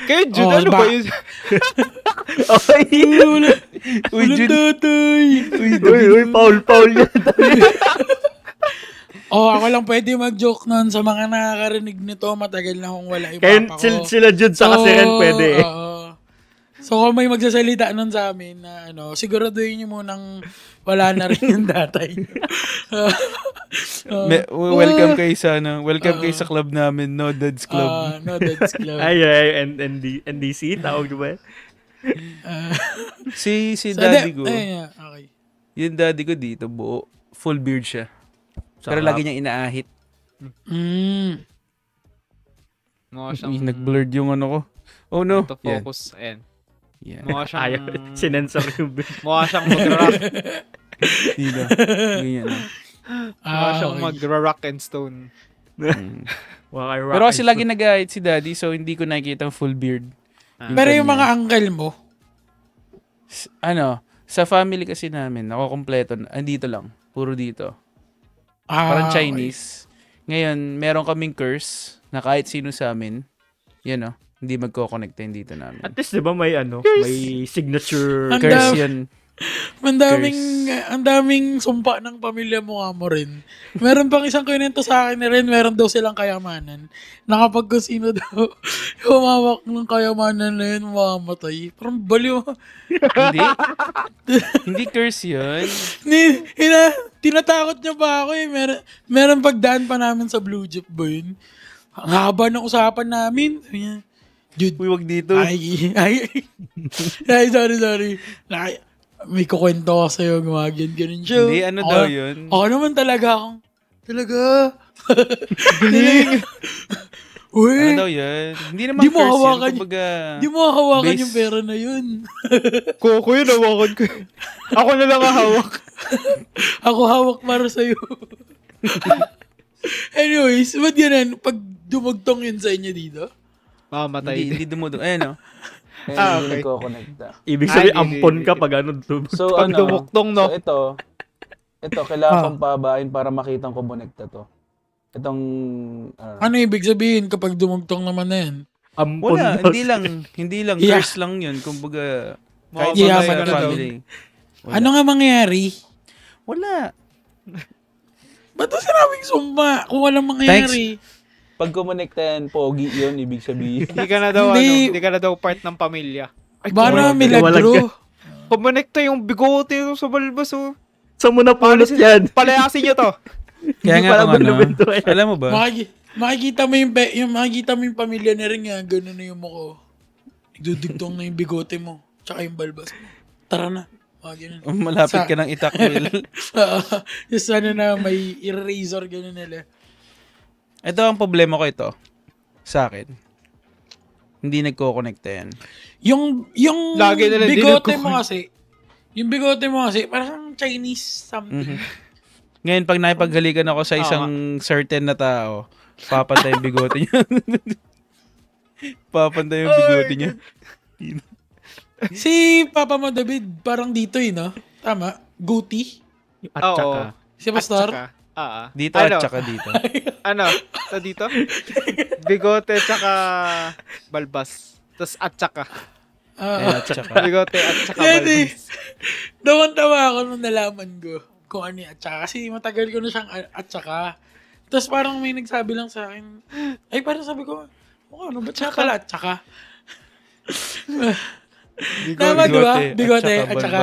Kayo, Jun, ano ba yun? Okay. Uy, Walang Jun. tatay. Uy, Paul yan. Ako lang pwede mag-joke nun sa mga nakakarinig nito. Matagal na akong wala yung Kaya papa ko. sila Jude sa kasi rin pwede eh. Oo. So, kung may magsasalita nun sa amin na siguraduhin nyo munang wala na rin yung tatay. Welcome kayo sa welcome kayo sa club namin, No Dads Club. No, that's club. Ay, NDC, tawag diba? Si daddy ko, Okay. yung daddy ko dito, buo, full beard siya. Pero lagi niyang inaahit. Mukha siyang... Nag-blurred yung ano ko. Oh no. To focus. Ayan. Yeah. Mukha siyang... Ayaw, sinensor yung Mukha siyang mag-rock. Dito. Ganyan. Mukha siyang okay. mag-rock and stone. Pero kasi lagi nag-ahit si daddy, so hindi ko nakikita ang full beard. Pero yung mga uncle mo, Sa family kasi namin, nakokompleto. Andito lang. Puro dito. Parang Chinese. Ngayon, meron kaming curse na kahit sino sa amin, hindi magko-connect din dito namin. At least, di ba may may signature. Ang Curse dami. yan. ang daming sumpa ng pamilya mo rin. Meron pang isang kwento sa akin na rin, meron daw silang kayamanan. Na kapag kung sino daw humawak ng kayamanan na yun, mamamatay. Parang baliw. Hindi. Hindi curse yun. Tinatakot niya pa ako eh. Meron pagdaan pa namin sa Blue Jeep ba yun? Ang haba ng usapan namin. Sabi niya, Dude, Uy, wag dito. ay, sorry. May kukwento ko sa'yo, ganun siya. Hindi, ano daw yun? Ako naman talaga. Uy, Ano daw yun? Hindi naman Di mo curse hawakan yun. Kumbaga, di mo hawakan base- yung pera na yun. Kuko yun, hawakan ko. Ako na lang hawak. Ako hawak para sa'yo. Anyways, ba't ganun? Pag dumugtong yun sa inyo dito? Mamatay. hindi dumudong. Ayan o. Kaya hindi okay. nagko-connecta. Ibig sabihin, Ay, ampon hindi. ka pag ano. So, Pag dumuktong, no? So, ito, kailangan kong pabain para makitang kumonekta to. Itong, Ano ibig sabihin kapag dumugtong naman na yan? Ampon wala, daw. hindi lang, Yeah. curse lang yun. Kumbaga, kahit Yeah, sa man, family. Wala. Ano nga mangyayari? Wala. Ba't mo sinabing summa kung walang mangyayari? Pag kumonekta yan, pogi yun, ibig sabihin. Hindi ka na daw, Hindi. hindi ka na daw part ng pamilya. Ay, Bana, walang milagro. kumonekta yung bigote sa balbas, oh. Saan mo napulot yan? Palayasin nyo to. Kaya Hindi nga pala kung ano, binubintuin. alam mo ba? Makikita mo makikita mo yung pamilya na rin nga, gano'n na yung mukha. Nagdudugtong na yung bigote mo, tsaka yung balbas mo. Tara na. Ganun. Malapit ka ng itakwil. Yung sana na may eraser, gano'n nila. Ito ang problema ko ito. Sa akin. Hindi nagko-connecta yan. Yung Lagi na lang bigote din mo kasi, yung bigote mo kasi, parang Chinese something. Ngayon, pag nakipaghalikan ako sa isang certain na tao, papantay yung bigote niya. Papantay yung bigote niya. Si Papa mo David, parang dito no? Tama? Goatee? At saka. Si Pastor? Dito Ano? at saka dito. Ano? Sa dito? Bigote tsaka balbas. Tapos at tsaka. Ayan, at saka. Bigote at tsaka Hindi. balbas. Dawan-tawa ako nung nalaman ko kung ano yung at saka. Kasi matagal ko na siyang at saka. Tapos parang may nagsabi lang sa akin, ay parang sabi ko, ano, ba't siya pala at saka? Tama, di ba? Bigote at saka.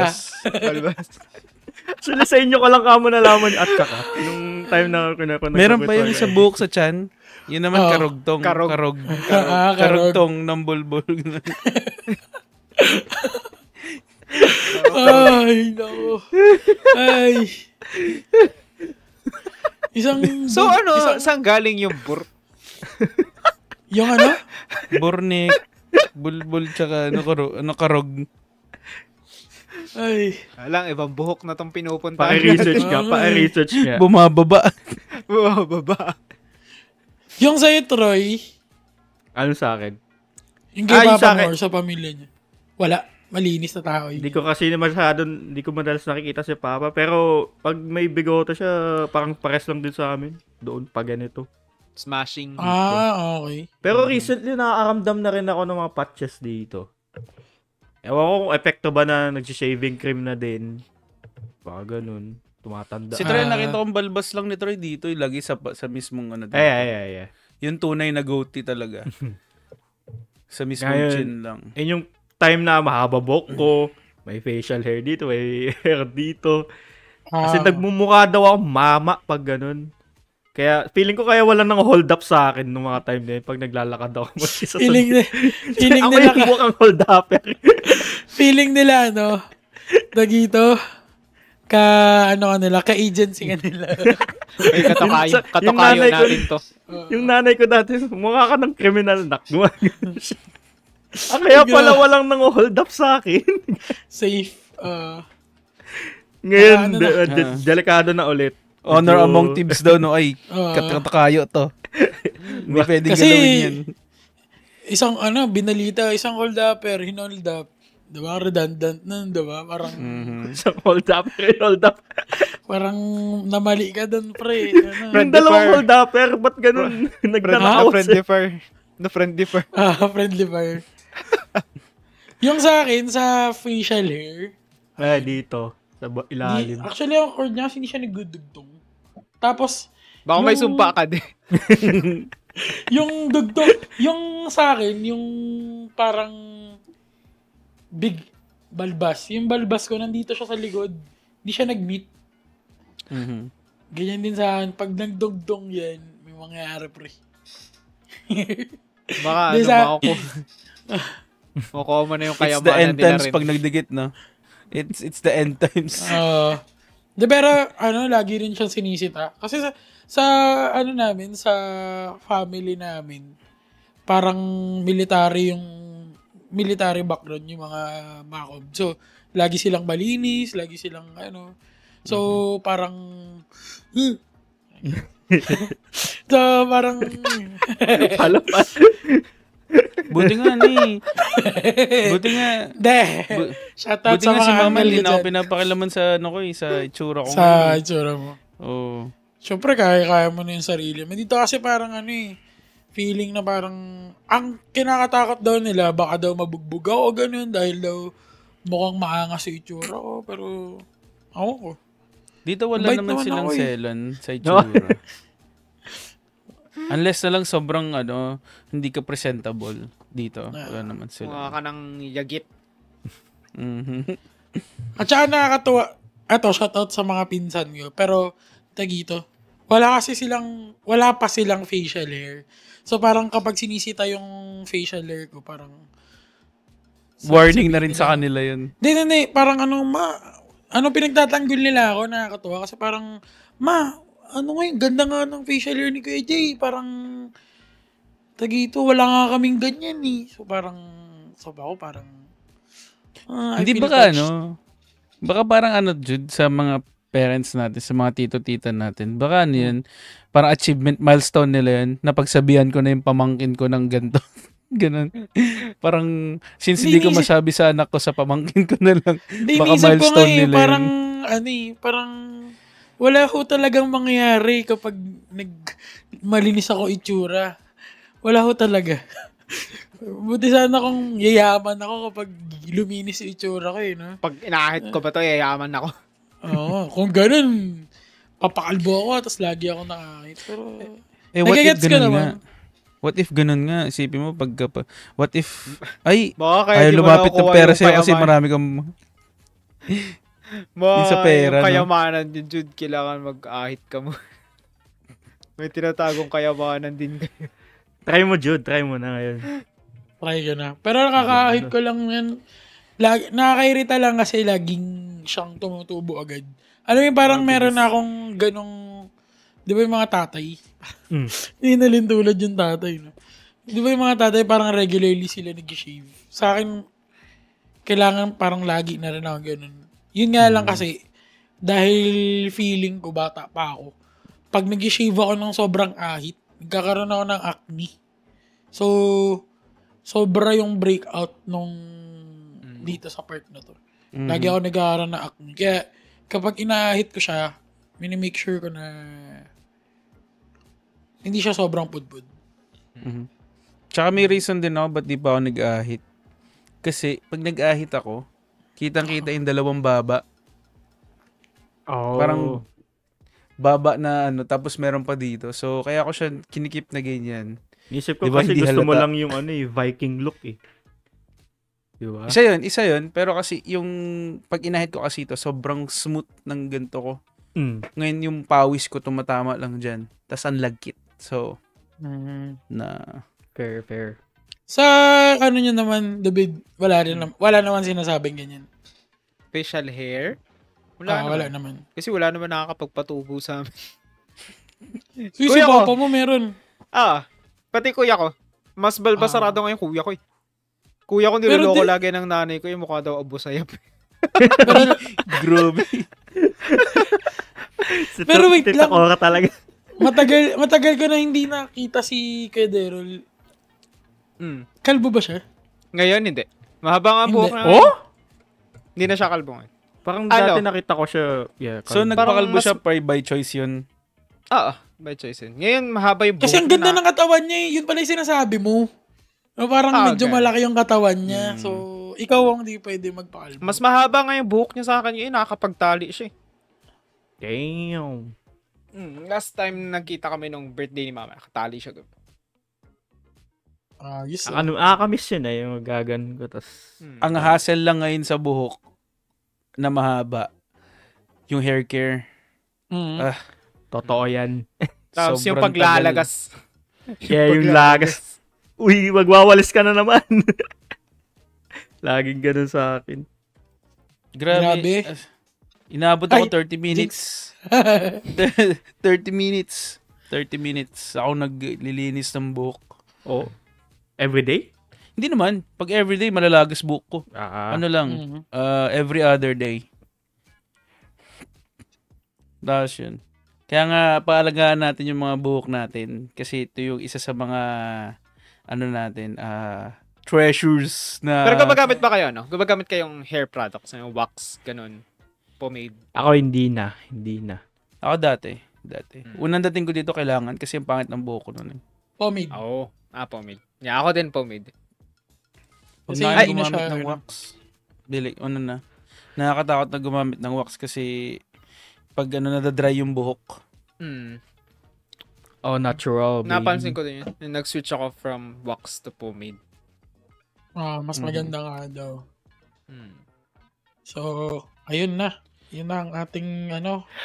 Balbas. So, sa inyo ko lang kamo nalaman at saka. Nung time na ako Meron pa yung sa buhok sa chan. Yun naman Oo. karugtong. Karog. Karugtong ng bulbul. Ay, no. Ay. So ano, saan galing yung bur? Yung ano? Burnik, bulbul, tsaka karog. Ay. Alang, ibang buhok na tong pinupuntahan. Pa-research nga, pa-research nga. Bumababa. Bumababa. Yung sa'yo, Troy, Ano sa akin? yung kay Yung sa Papa akin. mo or sa pamilya niya. Wala. Malinis na tao yun. Hindi ko kasi hindi ko madalas nakikita si Papa. Pero pag may bigote siya, parang pares lang din sa amin. Doon, pag ganito. Smashing. Okay. Pero recently, nakakaramdam na rin ako ng mga patches dito. Ewan ko kung epekto ba na nagsishaving cream na din. Baka ganun. Tumatanda. Si Troy, nakita kong balbas lang ni Troy dito. Lagi sa mismong ano dito. Ay. Yung tunay na goatee talaga. Sa mismong Ngayon, chin lang. Yun yung time na mahaba buhok ko. May facial hair dito, may hair dito. Kasi nagmumukha daw ako mama pag ganun. Kaya, feeling ko kaya wala nang hold up sa akin nung mga time na yun pag naglalakad ako mag-isa sa Feeling ako nila, yung mukhang hold upper. feeling nila, ano, dagito, ka-agency ka nila. May katokayo Yung nanay ko- natin to. Yung nanay ko dati, mukha ka ng criminal nak. Kaya pala walang nang hold up sa akin. Safe. Ngayon, Ano na? delikado na ulit. Honor Medyo- among teams daw, no? Ay, Oo. katakayo to. Hindi pwedeng Kasi, galawin yan. isang, binalita, isang hold upper, hinold up. Diba? Redundant nun, diba? Parang, Sa hold up, hold up. parang namali ka dun, pre. Yung Friendly dalawang fire. hold upper, ba't ganun? Nagnanakaw Friendly fire. No friendly fire. Friendly fire. Yung sa akin, sa facial hair, Ay, dito. Sa ilalim. actually, ang cord niya, hindi siya nagdudugtong. Tapos, Baka may Yung- sumpa ka din. yung dugtong, yung sa akin, yung parang big balbas. Yung balbas ko, nandito siya sa likod. Hindi siya nag-meet. Ganyan din sa akin. Pag nagdugtong yan, may mangyayari, pre. Baka Di sa- makuha mo na yung It's the kayamanan end nila times rin. pag nagdikit, no? It's the end times. Pero, lagi rin siyang sinisita. Kasi sa namin, sa family namin, parang military background yung mga Makob. So, lagi silang malinis, lagi silang So, parang so, parang Palapas. Buti nga ni. Buti nga. De. Bu- Shoutout Buti sa nga mga si Mama uncle hindi ko na ako dyan. pinapakilaman sa sa itsura ko. Sa ngayon. itsura mo. Oo. Siyempre, kaya mo na yung sarili mo. Dito kasi parang feeling na parang, ang kinakatakot daw nila, baka daw mabugbog ako o ganun, dahil daw mukhang maangas yung itsura ko, pero, ako ko. Dito wala Mabait naman naman silang ako eh. selan sa itsura. Unless na lang sobrang hindi ka presentable dito. Wala naman Mukha sila. ka ng yagit. Mhm. At saka nakakatuwa, eto, shoutout sa mga pinsan ko, pero, tagito, wala pa silang facial hair. So, parang kapag sinisita yung facial hair ko, parang, Warning na rin sa kanila yun. Hindi, parang pinagtatanggol nila ako, nakakatuwa. Kasi parang, ganda nga ng facial hair ni Kuya Jay. Parang, tagito, wala nga kaming ganyan eh. So parang, ako parang, I Hindi feel baka touched. baka parang Jude, sa mga parents natin, sa mga tito-tita natin, baka yun, parang achievement milestone nila yun, napagsabihan ko na yung pamangkin ko ng ganito. Ganun. Parang, since hindi ko Iniisip- masabi sa anak ko, sa pamangkin ko na lang, Hindi, baka iniisip ko nga milestone nila parang, yun. parang, wala ho talagang mangyayari kapag malinis ako itsura. Wala ho talaga. Buti sana kung yayaman ako kapag luminis yung itsura ko no? Pag inahit ko ba to, yayaman ako. Oo, kung ganun, papakalbo ako, tapos lagi ako nakakit. Pero, What if nagigets ka ganun naman. nga? What if ganun nga? Isipin mo, what if, ay, Baka kaya ayaw di mo lumapit ng nakukuha pera yung sa'yo kasi payaman. marami kang, yung sa pera, Yung no? kayamanan din, Jude, kailangan mag-ahit ka mo. May tinatagong kayamanan din kayo. Try mo, Jude. Try mo na ngayon. Try ka na. Pero nakakahit ko lang yan. Nakakairita lang kasi laging siyang tumutubo agad. Alam mo yung parang meron na akong ganong, di ba yung mga tatay? Hindi nalintulad yung tatay. No? Di ba yung mga tatay parang regularly sila nag-shave? Sa akin, kailangan parang lagi na rin ako ganun. Yun nga lang kasi, dahil feeling ko bata pa ako, pag nag-shave ako ng sobrang ahit, nagkakaroon ako ng acne. So, sobra yung breakout nung dito sa part na to. Lagi ako nagkakaroon ng acne. Kaya, kapag inahit ko siya, minimake sure ko na hindi siya sobrang pudpud. Tsaka may reason din ako ba't di pa ako nag-ahit. Kasi, pag nag-ahit ako, kitang-kita yung dalawang baba. Oh. Parang, baba na tapos meron pa dito. So, kaya ako siya kinikip na ganyan. Isip ko Diba, kasi hindi gusto mo halata? lang yung Viking look eh. Diba? Isa yun. Pero kasi, yung pag inahit ko kasi ito, sobrang smooth ng ganito ko. Ngayon, yung pawis ko tumatama lang dyan. Tapos, ang lagkit. So, na... Fair. Sa nyo naman, David, wala naman sinasabing ganyan. Facial hair? Wala naman. Wala naman. Kasi wala naman nakakapagpatubo sa amin. Si Kuya ko. papa mo meron. Pati kuya ko. Mas balbasarado ngayon kuya ko eh. Kuya ko Pero niloloko lagi ng nanay ko yung mukha daw abusayap. Grabe. Pero wait lang. Tita talaga. Matagal ko na hindi nakita si Kuya Derol. Kalbo ba siya? Ngayon hindi. Mahaba nga buhok Hindi. na ngayon. Hindi na siya kalbo ngayon. Parang Ano? dati nakita ko siya. Yeah, So, kalbo. nagpakalbo mas- siya by choice yun. By choice yun. Ngayon mahaba yung buhok. Kasi ang ganda ng katawan niya eh. Yun pala yung sinasabi mo. Parang medyo Okay. malaki yung katawan niya. So, ikaw ang di pwede magpakalbo. Mas mahaba nga yung buhok niya sa akin ngayon. Nakakapagtali siya eh. Damn. Last time nagkita kami nung birthday ni mama, nakatali siya. Yes. Nakakamiss yun eh. Yung gagan ko. Tas, Ang hassle lang ngayon sa buhok na mahaba, yung hair care. totoo yan. Tapos yung Sobrang paglalagas. Yeah, yung lagas. Uy, magwawalis ka na naman. Laging ganun sa akin. Grabe. Grabe. Inabot ako Ay, 30 minutes. 30 minutes. 30 minutes. Ako naglilinis ng buhok. Oh. Everyday? Hindi naman. Pag everyday, malalagas buhok ko. Ano lang, every other day. Tapos yun. Kaya nga, paalagaan natin yung mga buhok natin. Kasi ito yung isa sa mga treasures na... Pero gumagamit ba kayo, no? Gumagamit kayong hair products, yung wax, ganun, pomade? Ako hindi na. Ako dati. Unang dating ko dito kailangan kasi yung pangit ng buhok ko noon. Pomade. Oo. Pomade. Yeah, ako din pomade. Huwag Kasi na kayo hindi na gumamit siya, ng wax. Na. Nakakatakot na gumamit ng wax kasi pag nadadry yung buhok. Oh, natural. Baby. Napansin ko din yun. Nag-switch ako from wax to pomade. Mas maganda nga daw. Hmm. So, ayun na. Yun na ang ating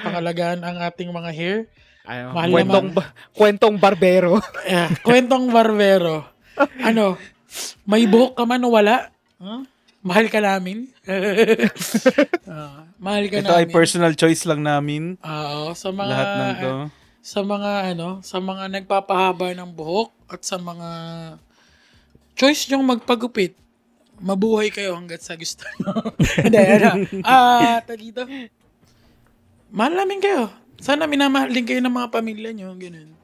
pangalagaan ang ating mga hair. Mahal Kwentong barbero. Kwentong barbero. May buhok ka man o wala? Mahal ka namin. Mahal ka Ito namin. ay personal choice lang namin. Sa mga Lahat ng to. sa mga nagpapahaba ng buhok at sa mga choice yung magpagupit. Mabuhay kayo hanggat sa gusto nyo. Hindi, dito. Mahal namin kayo. Sana minamahal din kayo ng mga pamilya nyo. Ganun.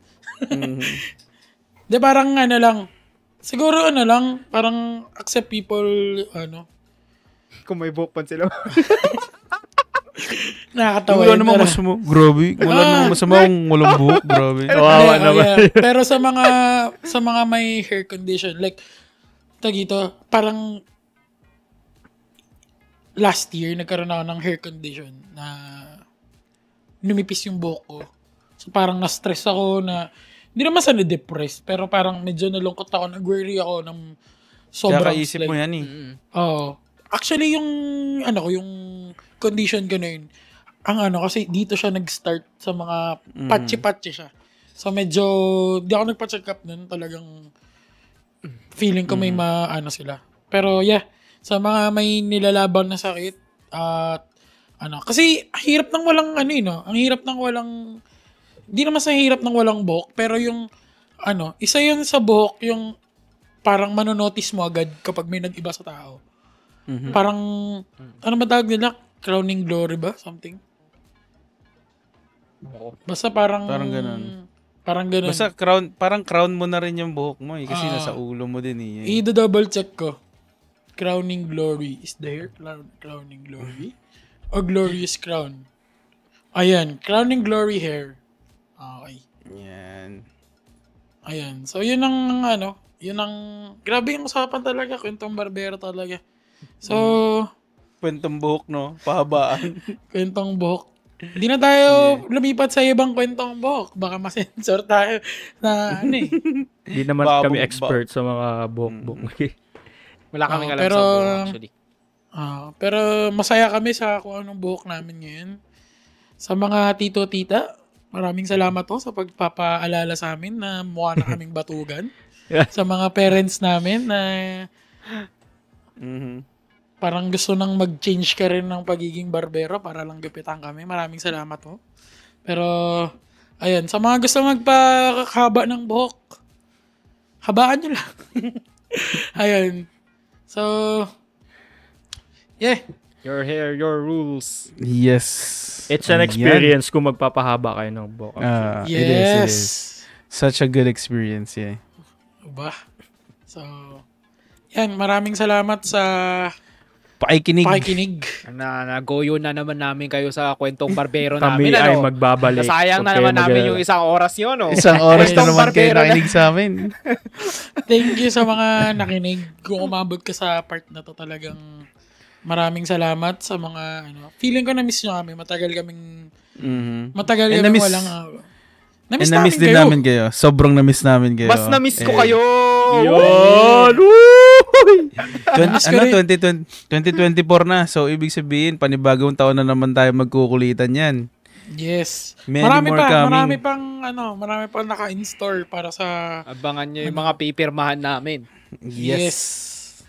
De, parang lang. Siguro lang, parang accept people, Kung may buhok pa sila. nakakatawa Wala yun. namang masama. Grabe. Wala namang masama kung walang buhok. Grabe. Kawawa naman. Pero sa mga may hair condition, like, dito, parang last year, nagkaroon ako ng hair condition na numipis yung buhok ko. So, parang na-stress ako na, hindi naman sa na-depress, pero parang medyo nalungkot ako, nag-worry ako ng sobrang. Kakaisip mo yan Oo. Actually, yung condition ko na yun, kasi dito siya nag-start sa mga patchy-patchy siya. So, medyo, di ako nagpa-check up nun, talagang feeling ko may sila. Pero, sa mga may nilalaban na sakit, at, kasi, hirap ng walang, ang hirap ng walang, di naman sa hirap ng walang buhok, pero yung, isa yun sa buhok, yung, parang manonotice mo agad kapag may nag-iba sa tao. Parang, ano ba tawag nila? Crowning glory ba? Something? Basta parang ganun. Parang ganun. Basta parang crown mo na rin yung buhok mo kasi nasa ulo mo din I-double check ko. Crowning glory. Is the hair crowning glory? O glorious crown? Ayan. Crowning glory hair. Okay. Yan. Ayan. So, yun ang grabe yung usapan talaga. Kwentong barbero talaga. So, kwentong buhok, no? Pahabaan. kwentong buhok. Hindi na tayo lumipat sa ibang kwentong buhok. Baka masensor tayo na Hindi naman kami expert sa mga buhok-buhok. Wala kaming alam pero, sa buhok, actually. Pero masaya kami sa kung anong buhok namin ngayon. Sa mga tito-tita, maraming salamat po sa pagpapaalala sa amin na mukha na kaming batugan. Sa mga parents namin na parang gusto nang mag-change ka rin ng pagiging barbero para lang gupitan kami. Maraming salamat po. Pero, ayun, sa mga gusto magpahaba ng buhok, habaan nyo lang. Ayun. So, Your hair, your rules. Yes. It's an experience kung magpapahaba kayo ng buhok. It is. Such a good experience, Diba? So, yan, maraming salamat sa pakikinig. Nagoyo na naman namin kayo sa kwentong barbero Kami namin. ay magbabalik. Nasayang na naman namin yung isang oras yun. Isang oras na naman kayo nakinig sa amin. Thank you sa mga nakinig. Kung umabot ka sa part na to, talagang maraming salamat sa mga feeling ko na-miss nyo kami. Matagal kaming walang Na-miss din namin kayo. Sobrang na-miss namin kayo. Mas na-miss ko kayo. Yun! 2024 na. So, ibig sabihin, panibagong taon na naman tayo magkukulitan yan. Yes. Marami Marami pang naka-in-store para sa... Abangan nyo yung mga pipirmahan namin. Yes.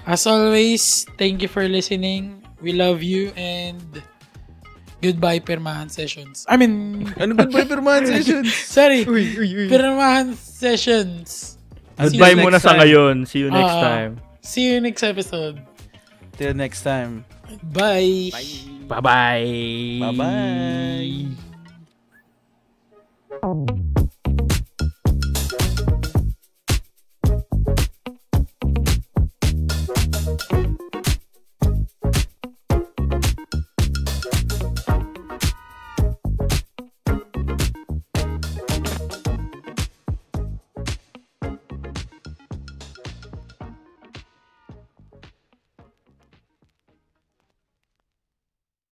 As always, thank you for listening. We love you and goodbye Pirmahan Sessions. I mean... Ano goodbye Pirmahan Sessions? Sorry. Pirmahan Sessions. Goodbye muna sa ngayon. See you next time. See you next episode. Till next time. Bye. Bye-bye. Bye-bye.